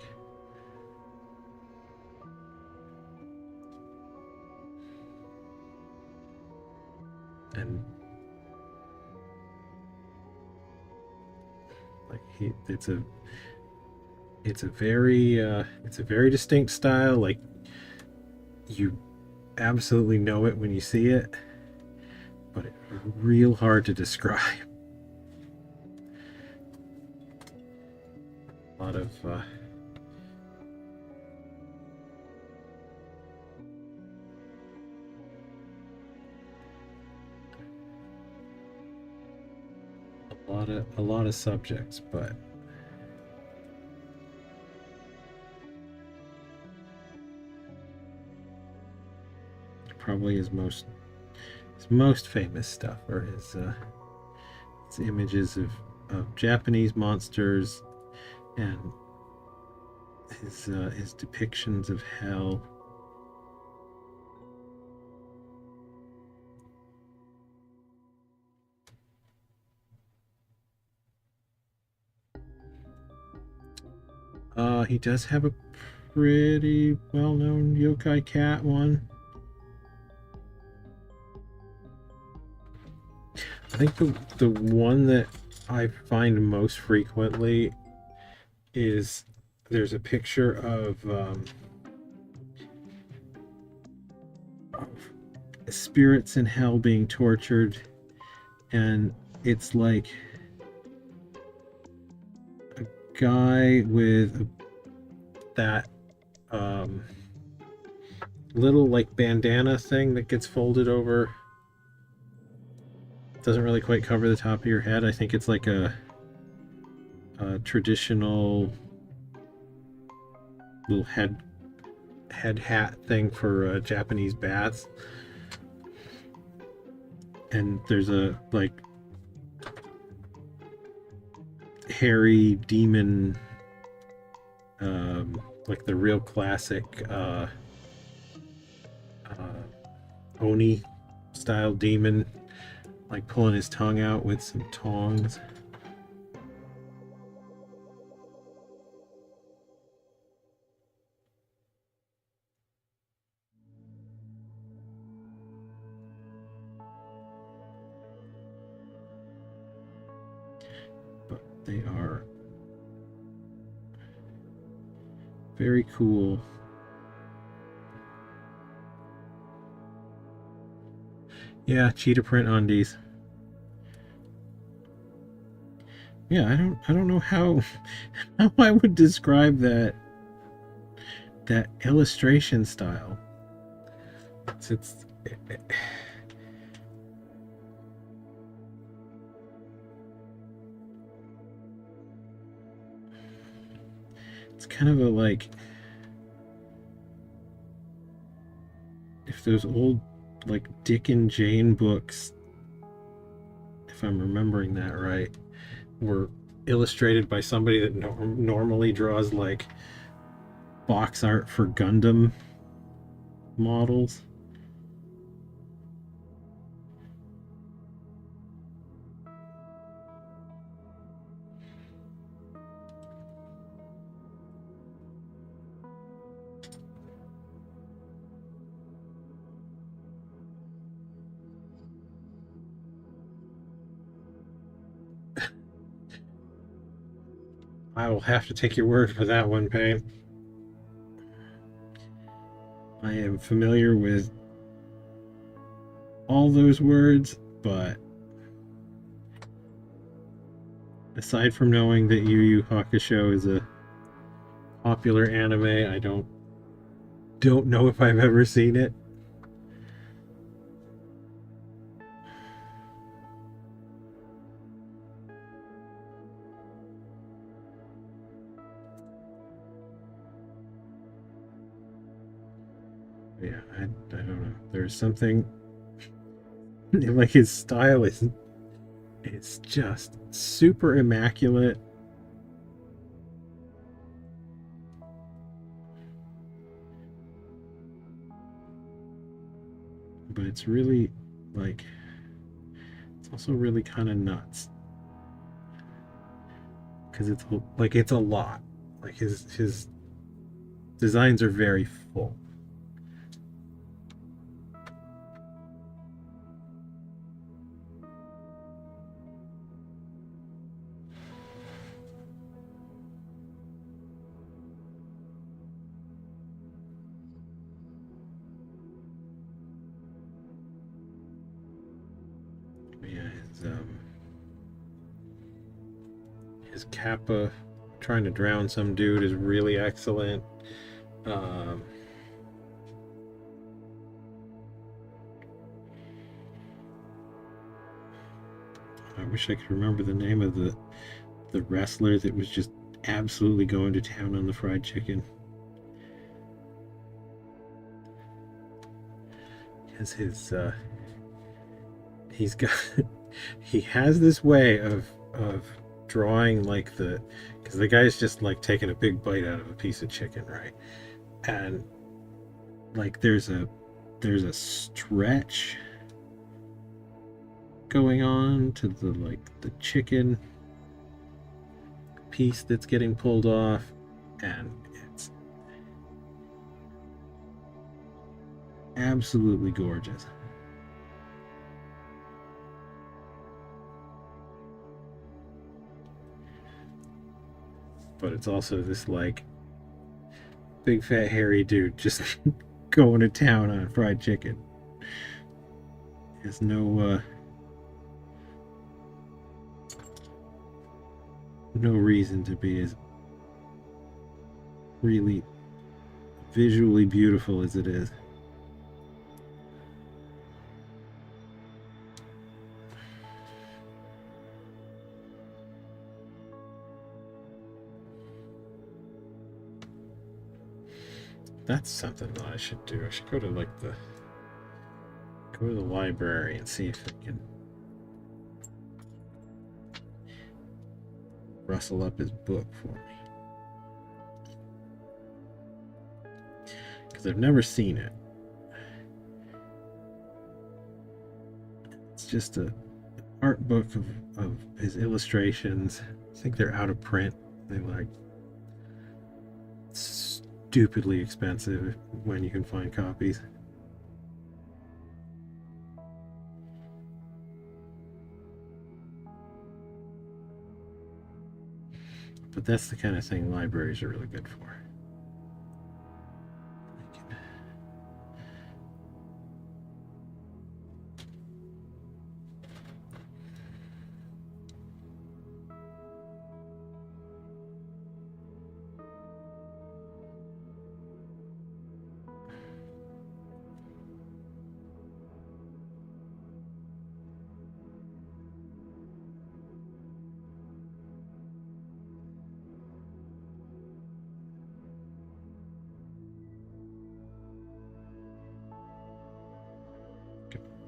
And like it's a very distinct style. Like, you absolutely know it when you see it, but it's real hard to describe. A lot of lot of subjects, but probably his most famous stuff are his images of Japanese monsters and his depictions of hell. He does have a pretty well-known yokai cat one. I think the one that I find most frequently is there's a picture of spirits in hell being tortured, and it's like a guy with that little like bandana thing that gets folded over, doesn't really quite cover the top of your head. I think it's like a traditional little head hat thing for Japanese baths. And there's a like hairy demon, like the real classic Oni style demon, like pulling his tongue out with some tongs. But they are very cool. Yeah, cheetah print undies. Yeah, I don't know how I would describe that illustration style. It's kind of a like, if those old like Dick and Jane books, if I'm remembering that right, were illustrated by somebody that normally draws like box art for Gundam models. I will have to take your word for that one, Payne. I am familiar with all those words, but aside from knowing that Yu Yu Hakusho is a popular anime, I don't know if I've ever seen it. Yeah, I don't know. There's something like his style is, it's just super immaculate. But it's really like, it's also really kind of nuts because it's like, it's a lot. Like his designs are very full. Yeah, his Kappa trying to drown some dude is really excellent. wish I could remember the name of the wrestler that was just absolutely going to town on the fried chicken. Because he's got he has this way of drawing like because the guy's just like taking a big bite out of a piece of chicken, right? And like there's a stretch going on to the chicken piece that's getting pulled off, and it's absolutely gorgeous. But it's also this like big fat hairy dude just going to town on fried chicken. There's no reason to be as really visually beautiful as it is. That's something that I should do. I should go to the library and see if I can rustle up his book for me. Because I've never seen it. It's just an art book of his illustrations. I think they're out of print. They're like stupidly expensive when you can find copies. But that's the kind of thing libraries are really good for.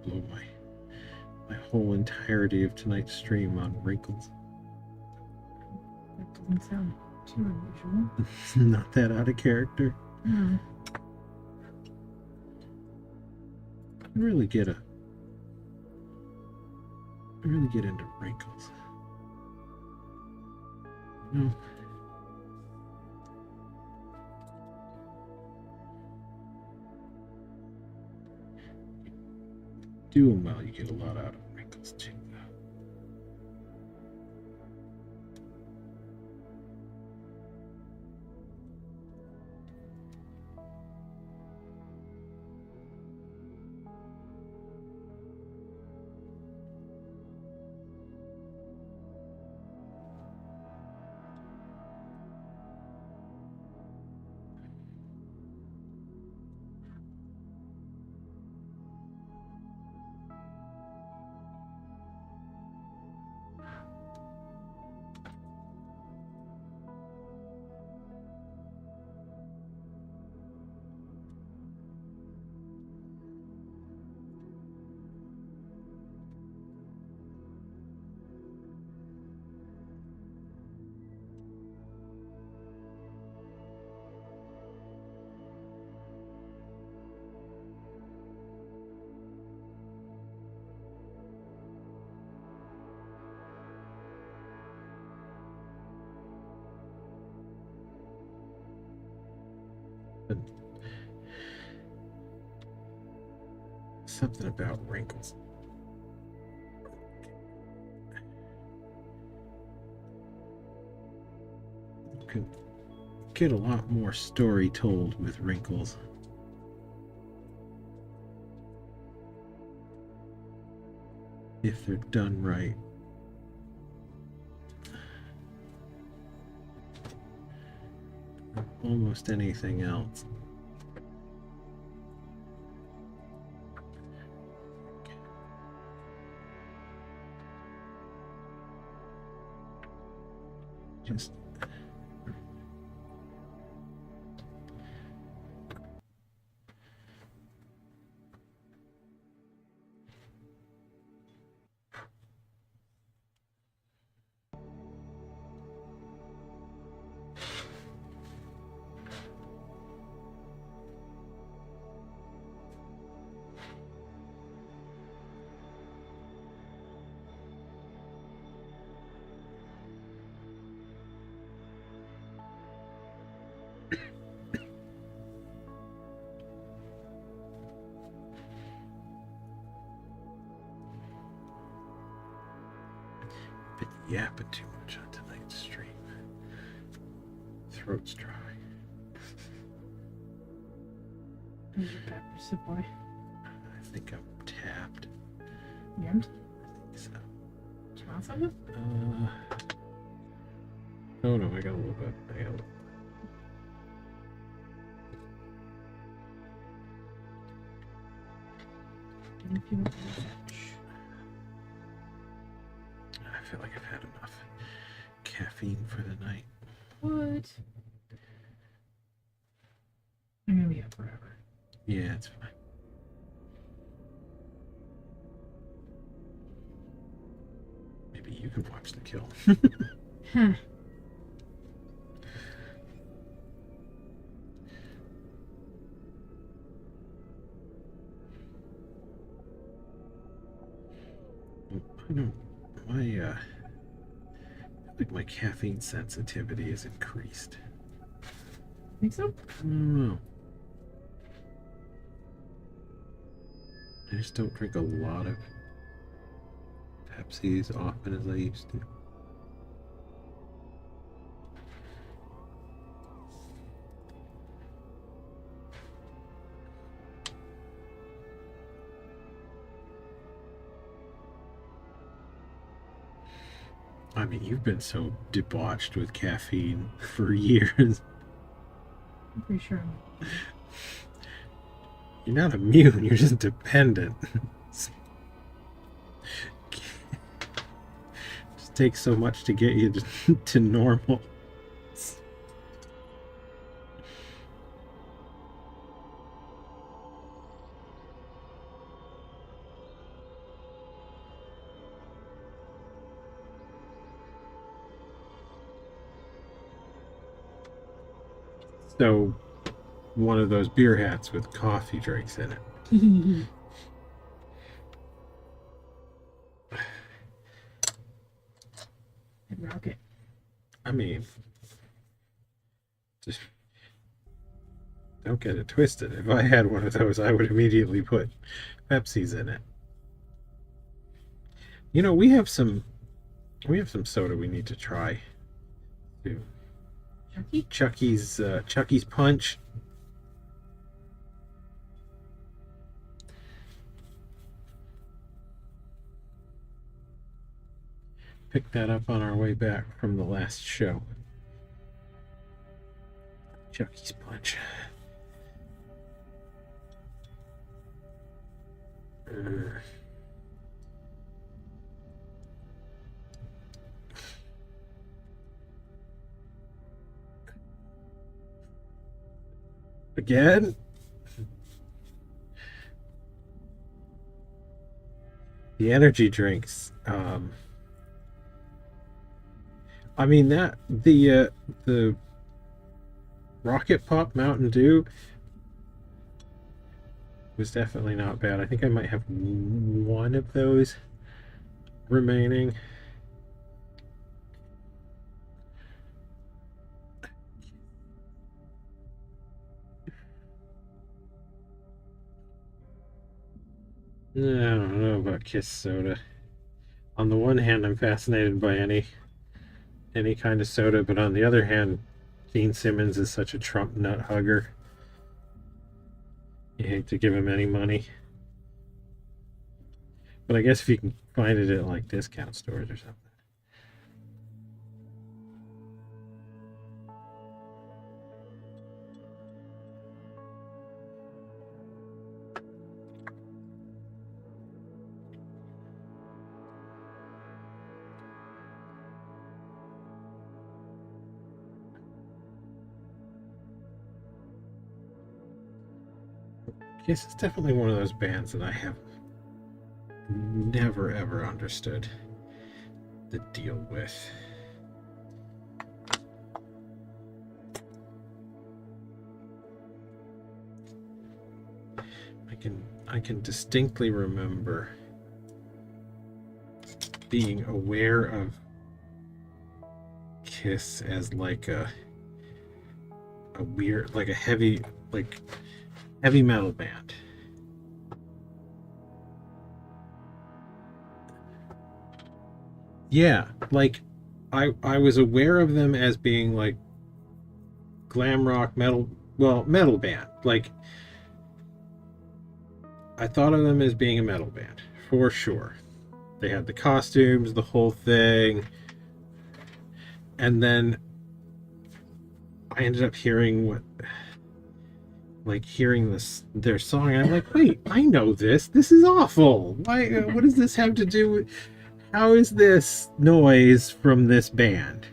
Blow my whole entirety of tonight's stream on wrinkles. That doesn't sound too unusual. Not that out of character. No. I really get into wrinkles. You know, do them well, you get a lot out of wrinkles too. But something about wrinkles. You can get a lot more story told with wrinkles. If they're done right. Almost anything else. Just been yapping too much on tonight's stream. Throat's dry. Where's your pepper, sit boy? I think I'm tapped. You empty? I think so. Do you want something? Oh no, I got a little bit. I got a little. And if you want to fetch. I feel like I've had enough caffeine for the night. What? I'm gonna be up forever. Yeah, it's fine. Maybe you can watch the kill. Huh. I know my I think my caffeine sensitivity has increased. Think so? I don't know. I just don't drink a lot of Pepsi as often as I used to. I mean, you've been so debauched with caffeine for years. I'm pretty sure. You're not immune, you're just dependent. Just takes so much to get you to normal. So, one of those beer hats with coffee drinks in it. I'd rock it. I mean, just don't get it twisted. If I had one of those, I would immediately put Pepsi's in it. You know, we have some soda we need to try too. Chucky's Punch. Picked that up on our way back from the last show. Chucky's Punch. Again? The energy drinks. I mean that the Rocket Pop Mountain Dew was definitely not bad. I think I might have one of those remaining. I don't know about Kiss soda. On the one hand, I'm fascinated by any kind of soda, but on the other hand, Gene Simmons is such a Trump nut hugger. You hate to give him any money. But I guess if you can find it at like discount stores or something. Kiss is definitely one of those bands that I have never ever understood the deal with. I can distinctly remember being aware of Kiss as like a weird, like a heavy metal band. Yeah, like I was aware of them as being like glam rock metal, well, metal band. Like I thought of them as being a metal band for sure. They had the costumes, the whole thing. And then I ended up hearing their song, and I'm like, wait, I know this. This is awful. Why? What does this have to do with? How is this noise from this band?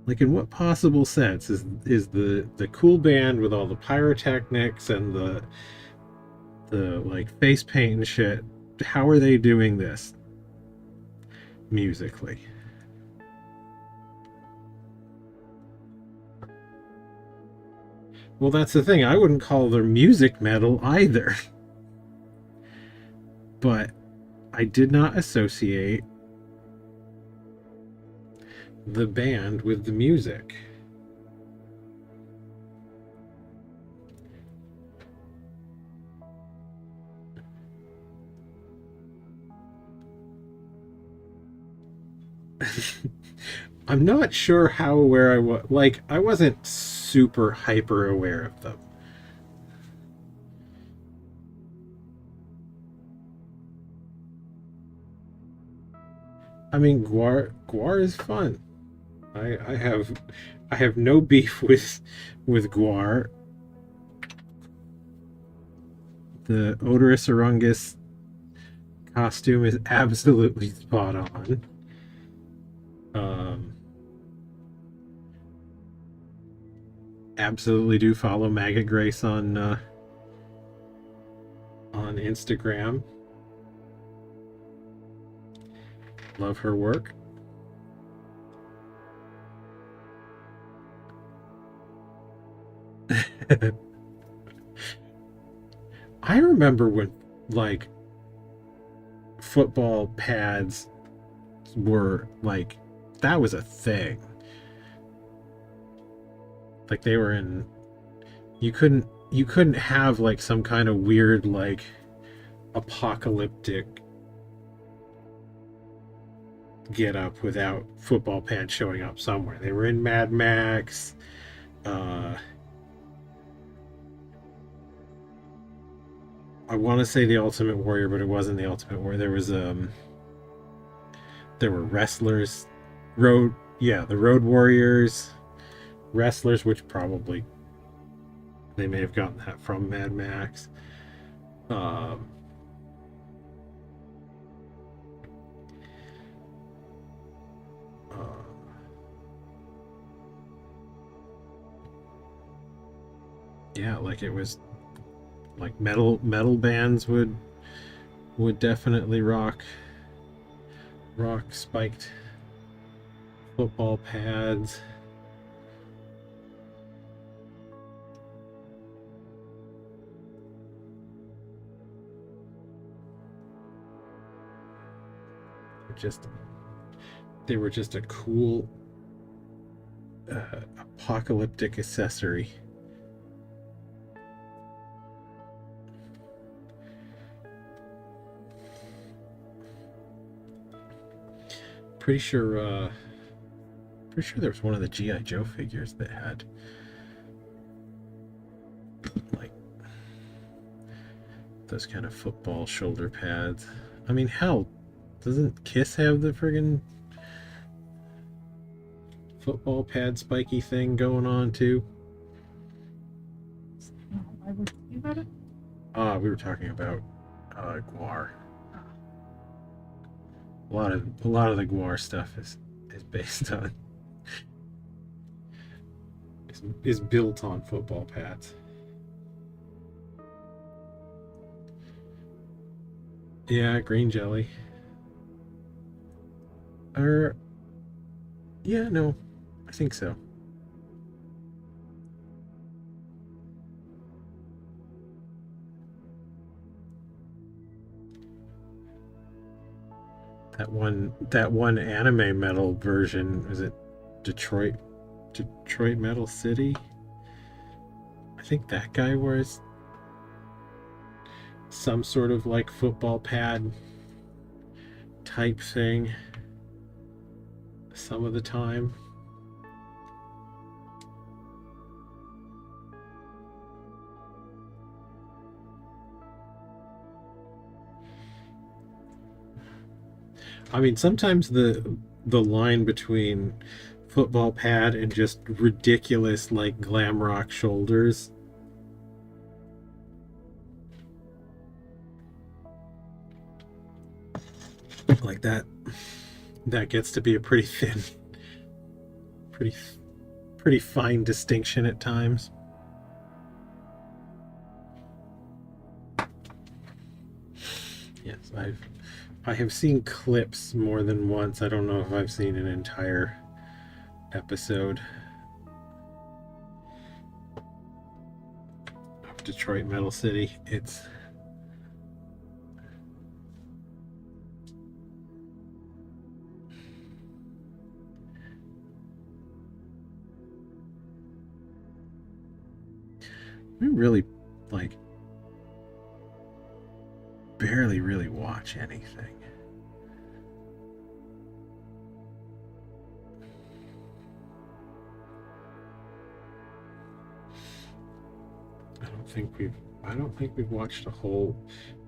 Like, in what possible sense is the cool band with all the pyrotechnics and the like face paint and shit? How are they doing this musically? Well, that's the thing. I wouldn't call their music metal either. But I did not associate the band with the music. I'm not sure how aware I was. Like, I wasn't super hyper aware of them. I mean, Guar is fun. I have no beef with Guar. The Odorous Orungus costume is absolutely spot on. Absolutely do follow Maggot Grace on Instagram. Love her work. I remember when, like, football pads were like, that was a thing. Like, they were in, you couldn't have like some kind of weird like apocalyptic get up without football pads showing up somewhere. They were in Mad Max. I want to say the Ultimate Warrior, but it wasn't the Ultimate Warrior. There were wrestlers, the Road Warriors, wrestlers, which probably they may have gotten that from Mad Max. Yeah, like, it was like metal bands would definitely rock spiked football pads. They were just a cool apocalyptic accessory. Pretty sure there was one of the G.I. Joe figures that had like those kind of football shoulder pads. I mean, hell, doesn't Kiss have the friggin' football pad spiky thing going on too? I was thinking about it. We were talking about Guar. A lot of the Guar stuff is based on is built on football pads. Yeah, green jelly. Yeah, no, I think so. That one anime metal version, is it Detroit Metal City? I think that guy wears some sort of like football pad type thing some of the time. I mean, sometimes the line between football pad and just ridiculous like glam rock shoulders, like that gets to be a pretty thin, pretty fine distinction at times. Yes, I have seen clips more than once. I don't know if I've seen an entire episode of Detroit Metal City. It's we really like barely really watch anything. I don't think we've watched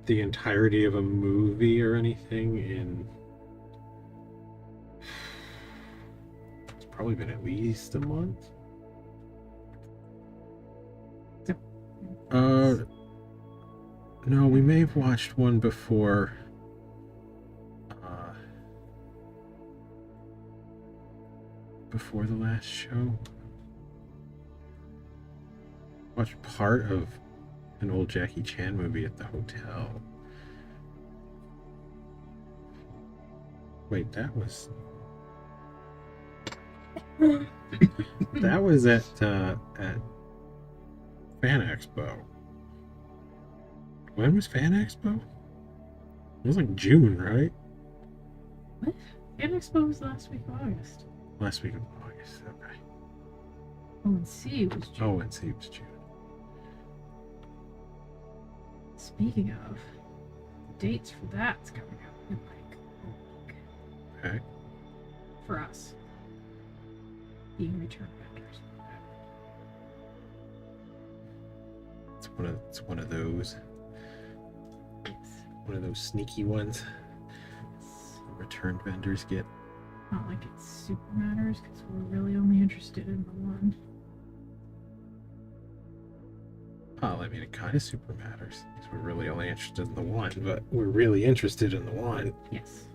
the entirety of a movie or anything in, it's probably been at least a month. No, we may have watched one before. Before the last show. Watched part of an old Jackie Chan movie at the hotel. Wait, that was that was at Fan Expo. When was Fan Expo? It was like June, right? What? Fan Expo was last week of August. Last week of August, okay. ONC was June. ONC was June. Speaking of, the dates for that's coming up in like a week. Okay. For us. Being return vendors. It's one of those. Yes. One of those sneaky ones. Yes. Returned vendors get. Not like it super matters because we're really only interested in the one. Well, I mean, it kind of super matters because we're really only interested in the one, but we're really interested in the one. Yes.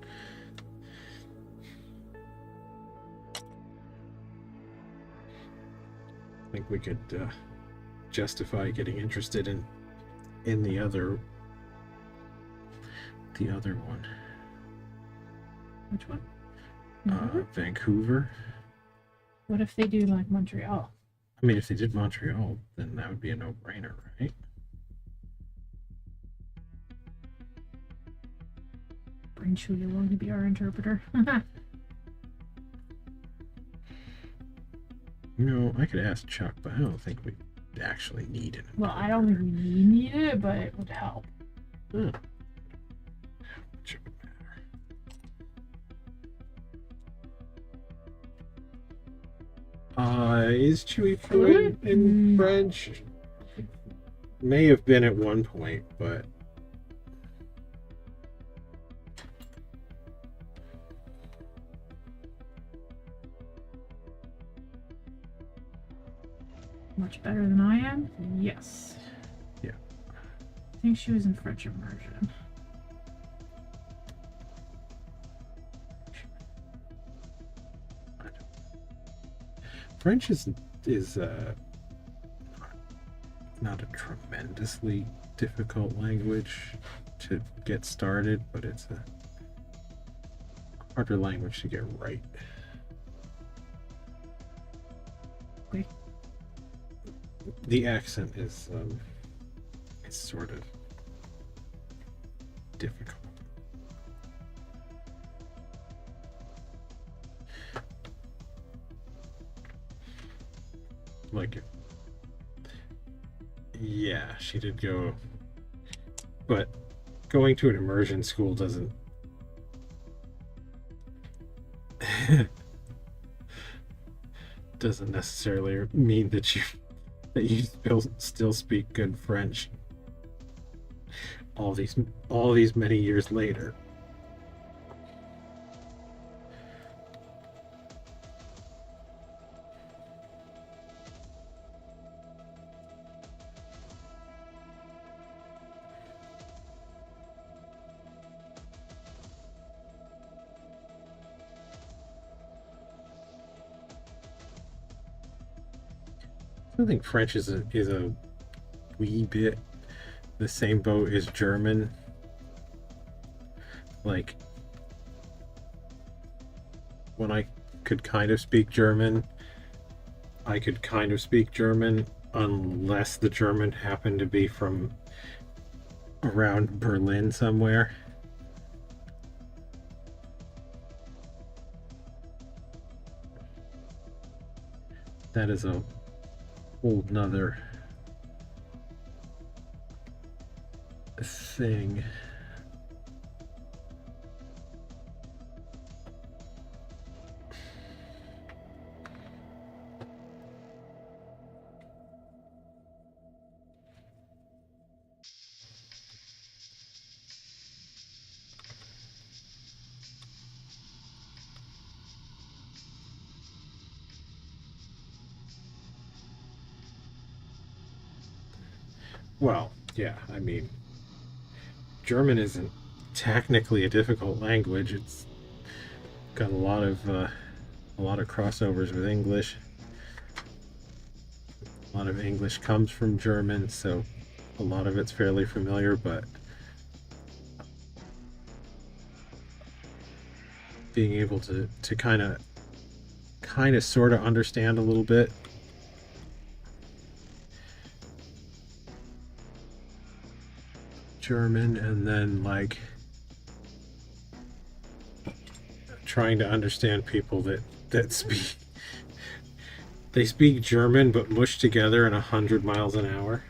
I think we could justify getting interested in the other one. Which one? Vancouver. What if they do like Montreal? I mean, if they did Montreal, then that would be a no-brainer, right? Bring Shui along to be our interpreter. I could ask Chuck, but I don't think we actually need it. Well, I don't think we need it, but it would help. Huh. Which would matter. Is Chewy fluent in French? May have been at one point, but Much better than I am? Yes. Yeah. I think she was in French immersion. French is not a tremendously difficult language to get started, but it's a harder language to get right. Okay. The accent is sort of difficult. Like, yeah, she did go, but going to an immersion school doesn't doesn't necessarily mean that you still speak good French all these many years later. I think French is a wee bit the same boat as German. Like, when I could kind of speak German, I could kind of speak German unless the German happened to be from around Berlin somewhere. That is a whole nother thing. Well, yeah, I mean, German isn't technically a difficult language. It's got a lot of crossovers with English. A lot of English comes from German, so a lot of it's fairly familiar, but being able to kind of sort of understand a little bit German, and then like trying to understand people that speak German but mush together in 100 miles an hour.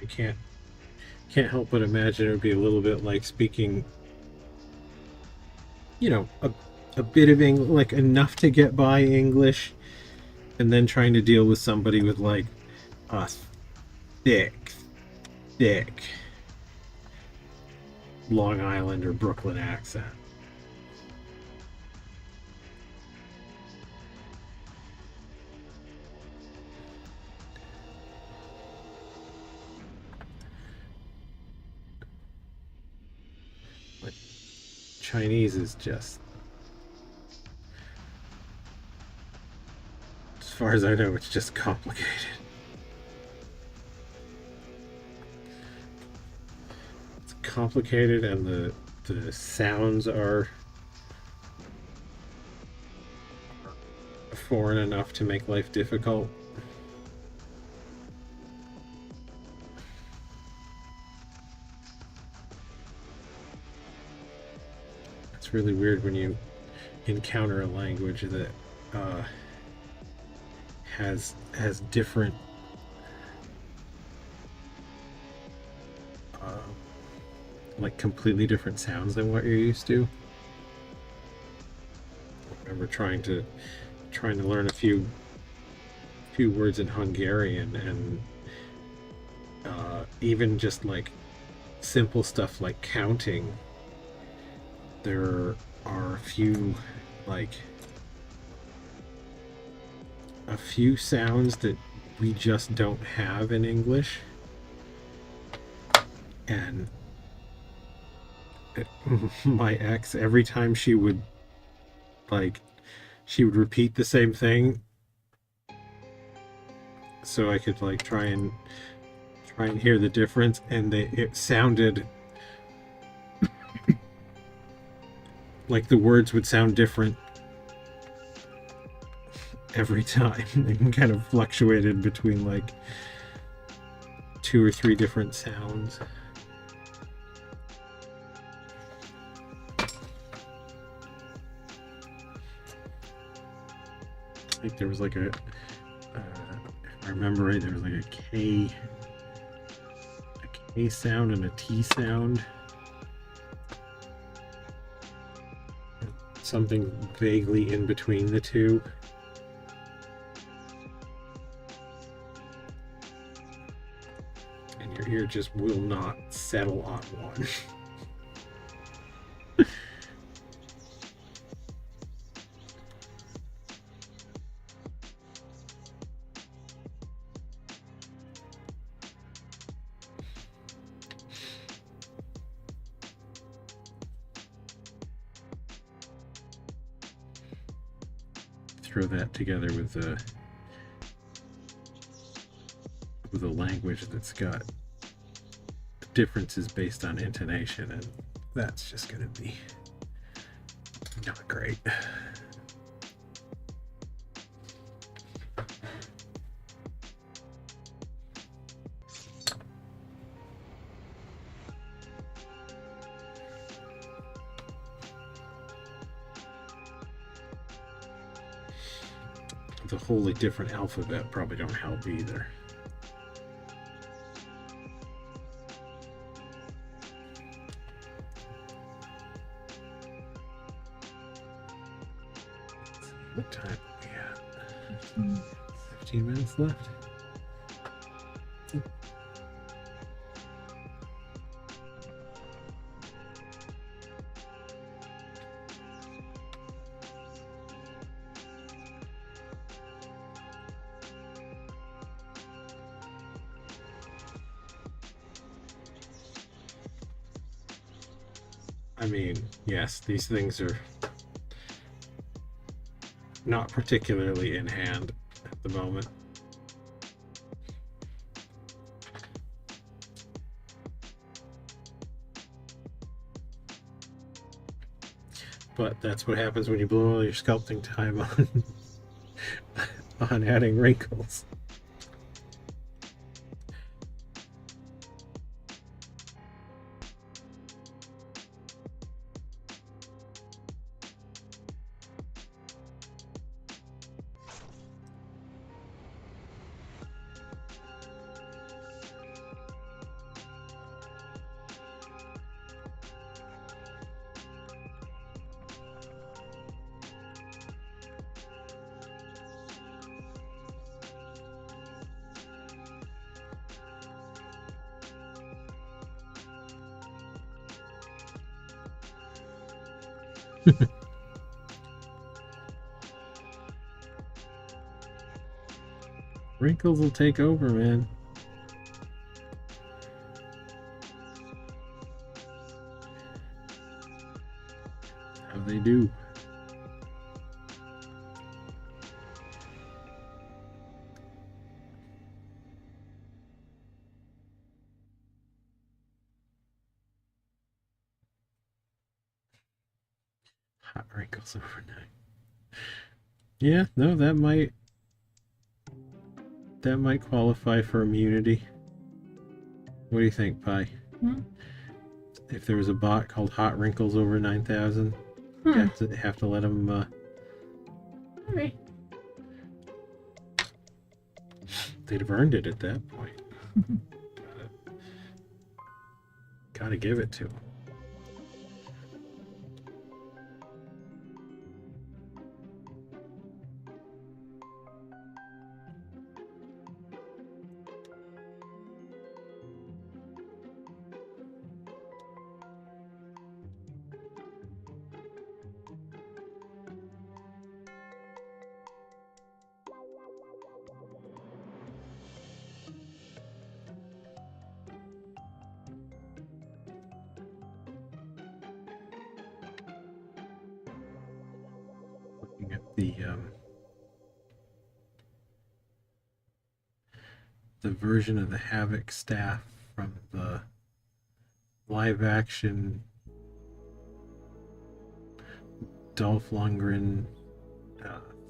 I can't help but imagine it would be a little bit like speaking, a bit of English, like enough to get by English, and then trying to deal with somebody with like a thick Long Island or Brooklyn accent. But Chinese is just, as far as I know, it's just complicated. It's complicated, and the sounds are foreign enough to make life difficult. It's really weird when you encounter a language that has different like completely different sounds than what you're used to. I remember trying to learn a few words in Hungarian, and even just like simple stuff like counting, there are like a few sounds that we just don't have in English. And my ex, every time she would repeat the same thing, so I could like try and hear the difference, and it sounded like the words would sound different every time. It kind of fluctuated between like 2 or 3 different sounds. I think there was like if I remember right, there was like a K sound and a T sound. Something vaguely in between the two. And your ear just will not settle on one. Throw that together with a language that's got differences based on intonation, and that's just going to be not great. The wholly different alphabet probably don't help either. What time are we at? 15 minutes left. I mean, yes, these things are not particularly in hand at the moment. But that's what happens when you blow all your sculpting time on adding wrinkles. Wrinkles will take over, man. How they do. Hot wrinkles overnight. Yeah, no, that might qualify for immunity. What do you think, Pi? If there was a bot called Hot Wrinkles over 9,000, you have to let them. Alright. They'd have earned it at that point. Gotta give it to them. looking at the version of the Havoc staff from the live action Dolph Lundgren,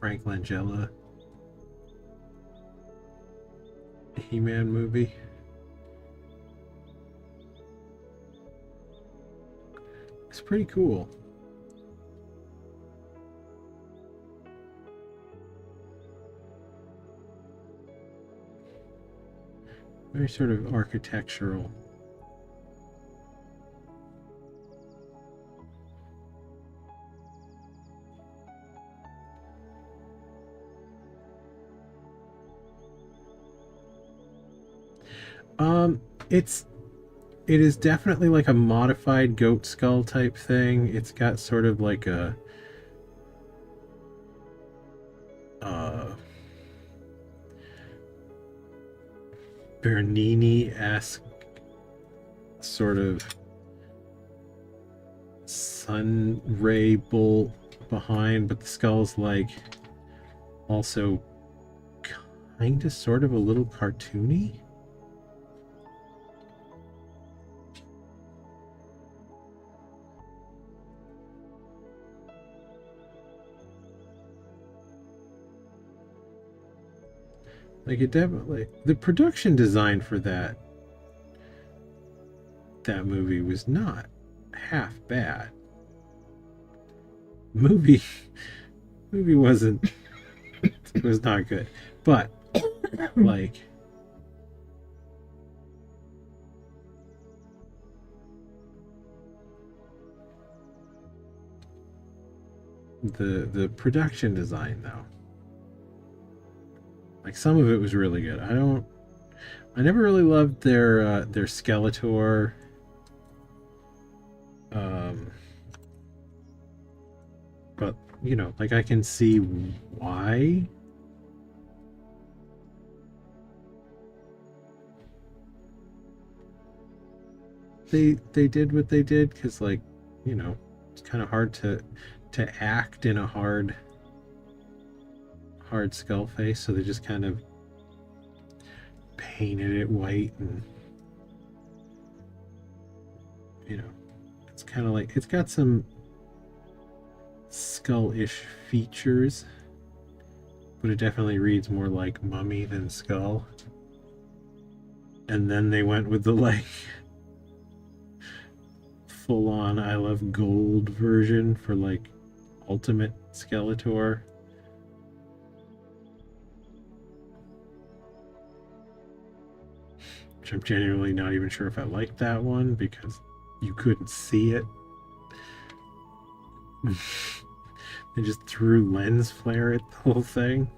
Frank Langella He-Man movie. It's pretty cool. Very sort of architectural. It is definitely like a modified goat skull type thing. It's got sort of like a Bernini-esque sort of sun ray bolt behind, but the skull's like also kind of sort of a little cartoony. Like it definitely, the production design for that movie was not half bad. Movie wasn't it was not good, but like the production design though, like some of it was really good. I never really loved their Skeletor. But you know, like I can see why. They did what they did, because like, you know, it's kind of hard to act in a hard skull face, so they just kind of painted it white, and you know, it's kind of like, it's got some skull-ish features, but it definitely reads more like mummy than skull. And then they went with the like full-on I love gold version for like ultimate Skeletor. Which I'm genuinely not even sure if I liked that one, because you couldn't see it. They just threw lens flare at the whole thing.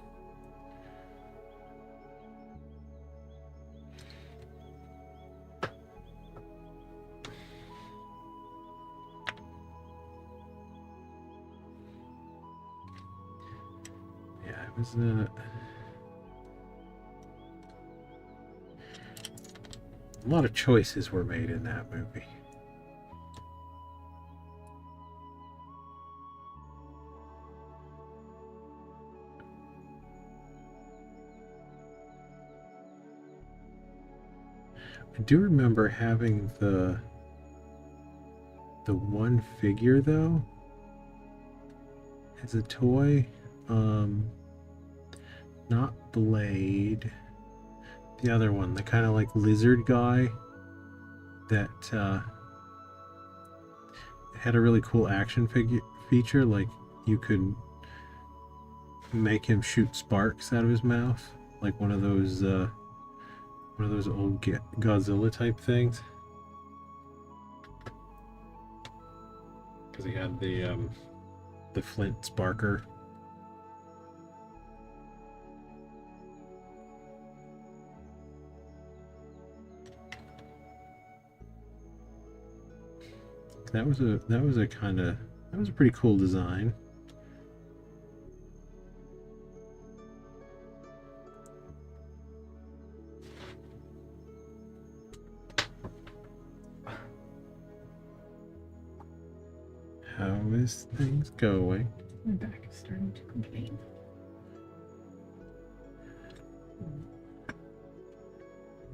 Yeah, it was a lot of choices were made in that movie. I do remember having the one figure though as a toy, not Blade, the other one, the kind of like lizard guy that had a really cool action feature. Like you could make him shoot sparks out of his mouth, like one of those old Godzilla type things. Because he had the flint sparker. That was a pretty cool design. How is things going? My back is starting to complain.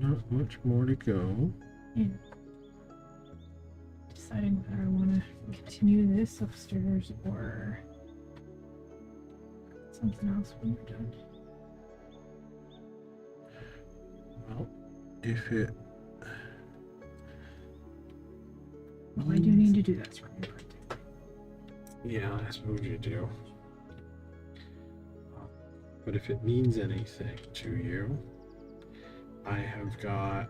Not much more to go. Yeah. Deciding whether I want to continue this upstairs or something else when we're done. Well, if it... Well, I do need to do that screen printing. Yeah, I suppose you do. But if it means anything to you, I have got...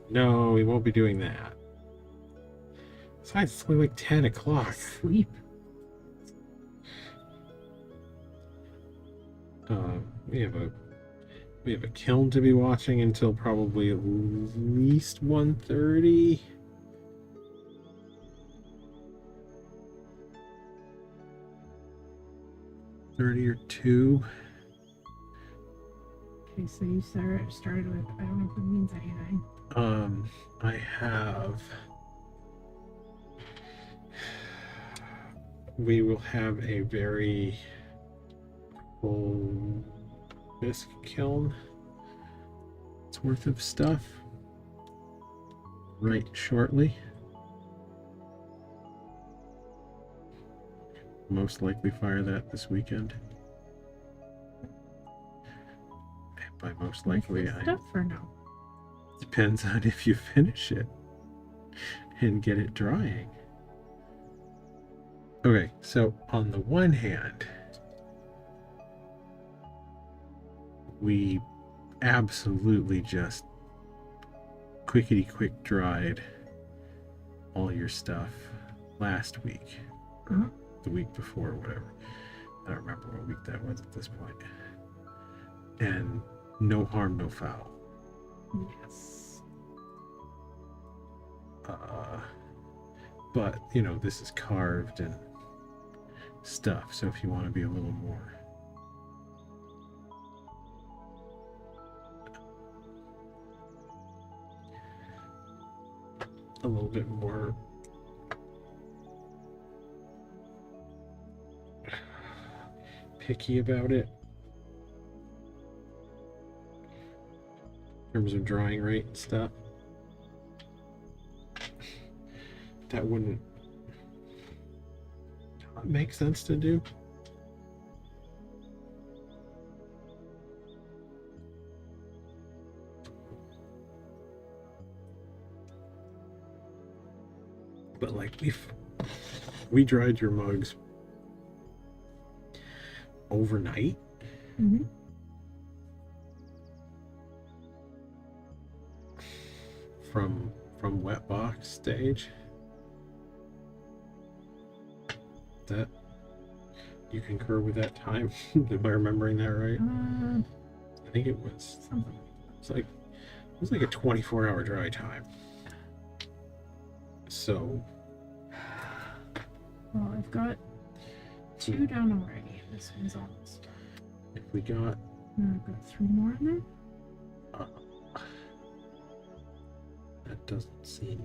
No, we won't be doing that. Besides, it's only like 10 o'clock. Sleep. We have a kiln to be watching until probably at least 1:30. Or 2. Okay, so you started with, I don't know if it means anything. I have... We will have a very full bisque kiln. It's worth of stuff right shortly. Most likely fire that this weekend. And by most likely, Stuff or no? Depends on if you finish it and get it drying. Okay, so on the one hand, we absolutely just quickety-quick dried all your stuff last week, or the week before, or whatever. I don't remember what week that was at this point. And no harm, no foul. Yes. But, you know, this is carved and stuff, so if you want to be a little more picky about it in terms of drying rate and stuff, that wouldn't make sense to do. But like we dried your mugs overnight. Mm-hmm. From wet box stage. That you concur with that time? Am I remembering that right? I think it was Something. It was like a 24-hour dry time. So, well, I've got 2 done already. This one's almost done. if we got And I've got 3 more in there. that doesn't seem.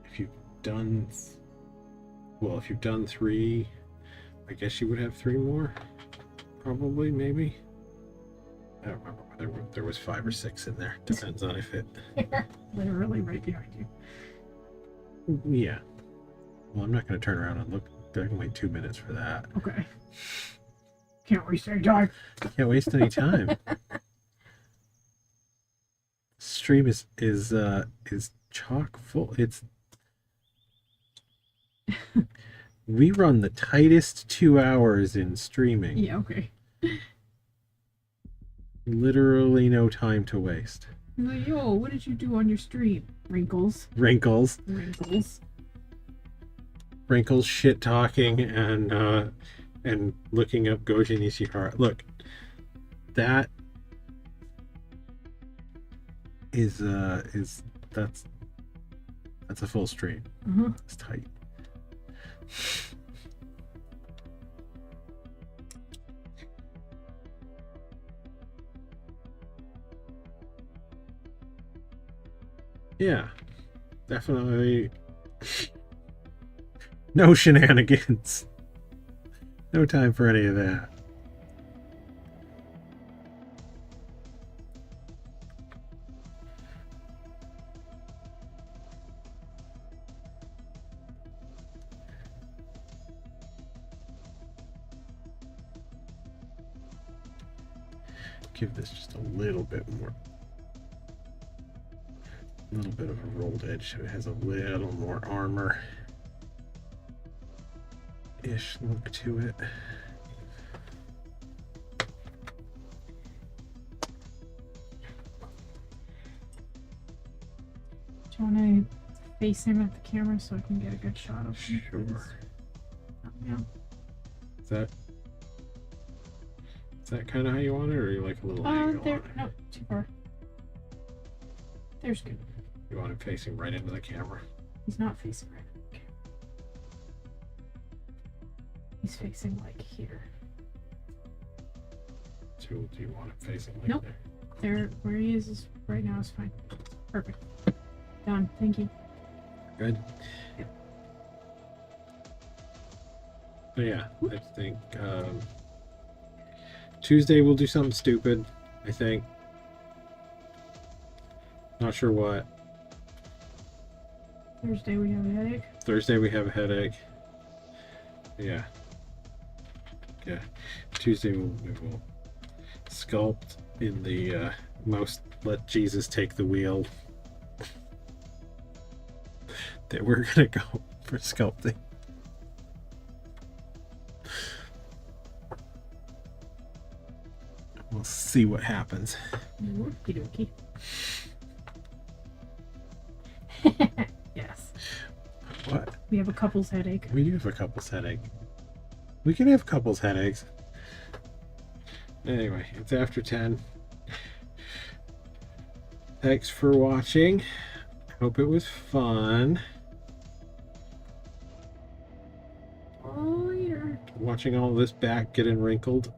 If you've done, well, if you've done 3, I guess you would have 3 more. Probably, maybe. I don't remember whether there was 5 or 6 in there. Depends on if it. Literally right behind you. Yeah. Well, I'm not going to turn around and look. I can wait 2 minutes for that. Okay. Can't waste any time. Can't waste any time. Stream is chock full. It's we run the tightest 2 hours in streaming. Yeah, okay. Literally no time to waste. He's like, yo, what did you do on your stream? Wrinkles. Wrinkles, shit talking, and looking up Goji Nishihara. Look, that that's a full stream. It's tight. Yeah. Definitely no shenanigans. No time for any of that. Give this just a little bit more. A little bit of a rolled edge so it has a little more armor-ish look to it. Do you want to face him at the camera so I can get a good shot of him? Sure. Yeah. Is that kind of how you want it, or you like a little angle There. on it? No, too far. There's good. You want him facing right into the camera? He's not facing right at the camera. He's facing like here. So do you want him facing like Nope. there? There, where he is right now is fine. Perfect. Done. Thank you. Good. Yep. So yeah, I think Tuesday we'll do something stupid. I think. Not sure what. Thursday we have a headache. Thursday we have a headache. Yeah. Yeah. Tuesday we will sculpt in the most let Jesus take the wheel that we're gonna go for sculpting. We'll see what happens. Okie dokie. Yes. What? We have a couple's headache. We do have a couple's headache. We can have couple's headaches. Anyway, it's after 10. Thanks for watching. Hope it was fun. Oh, yeah. Watching all this back getting wrinkled.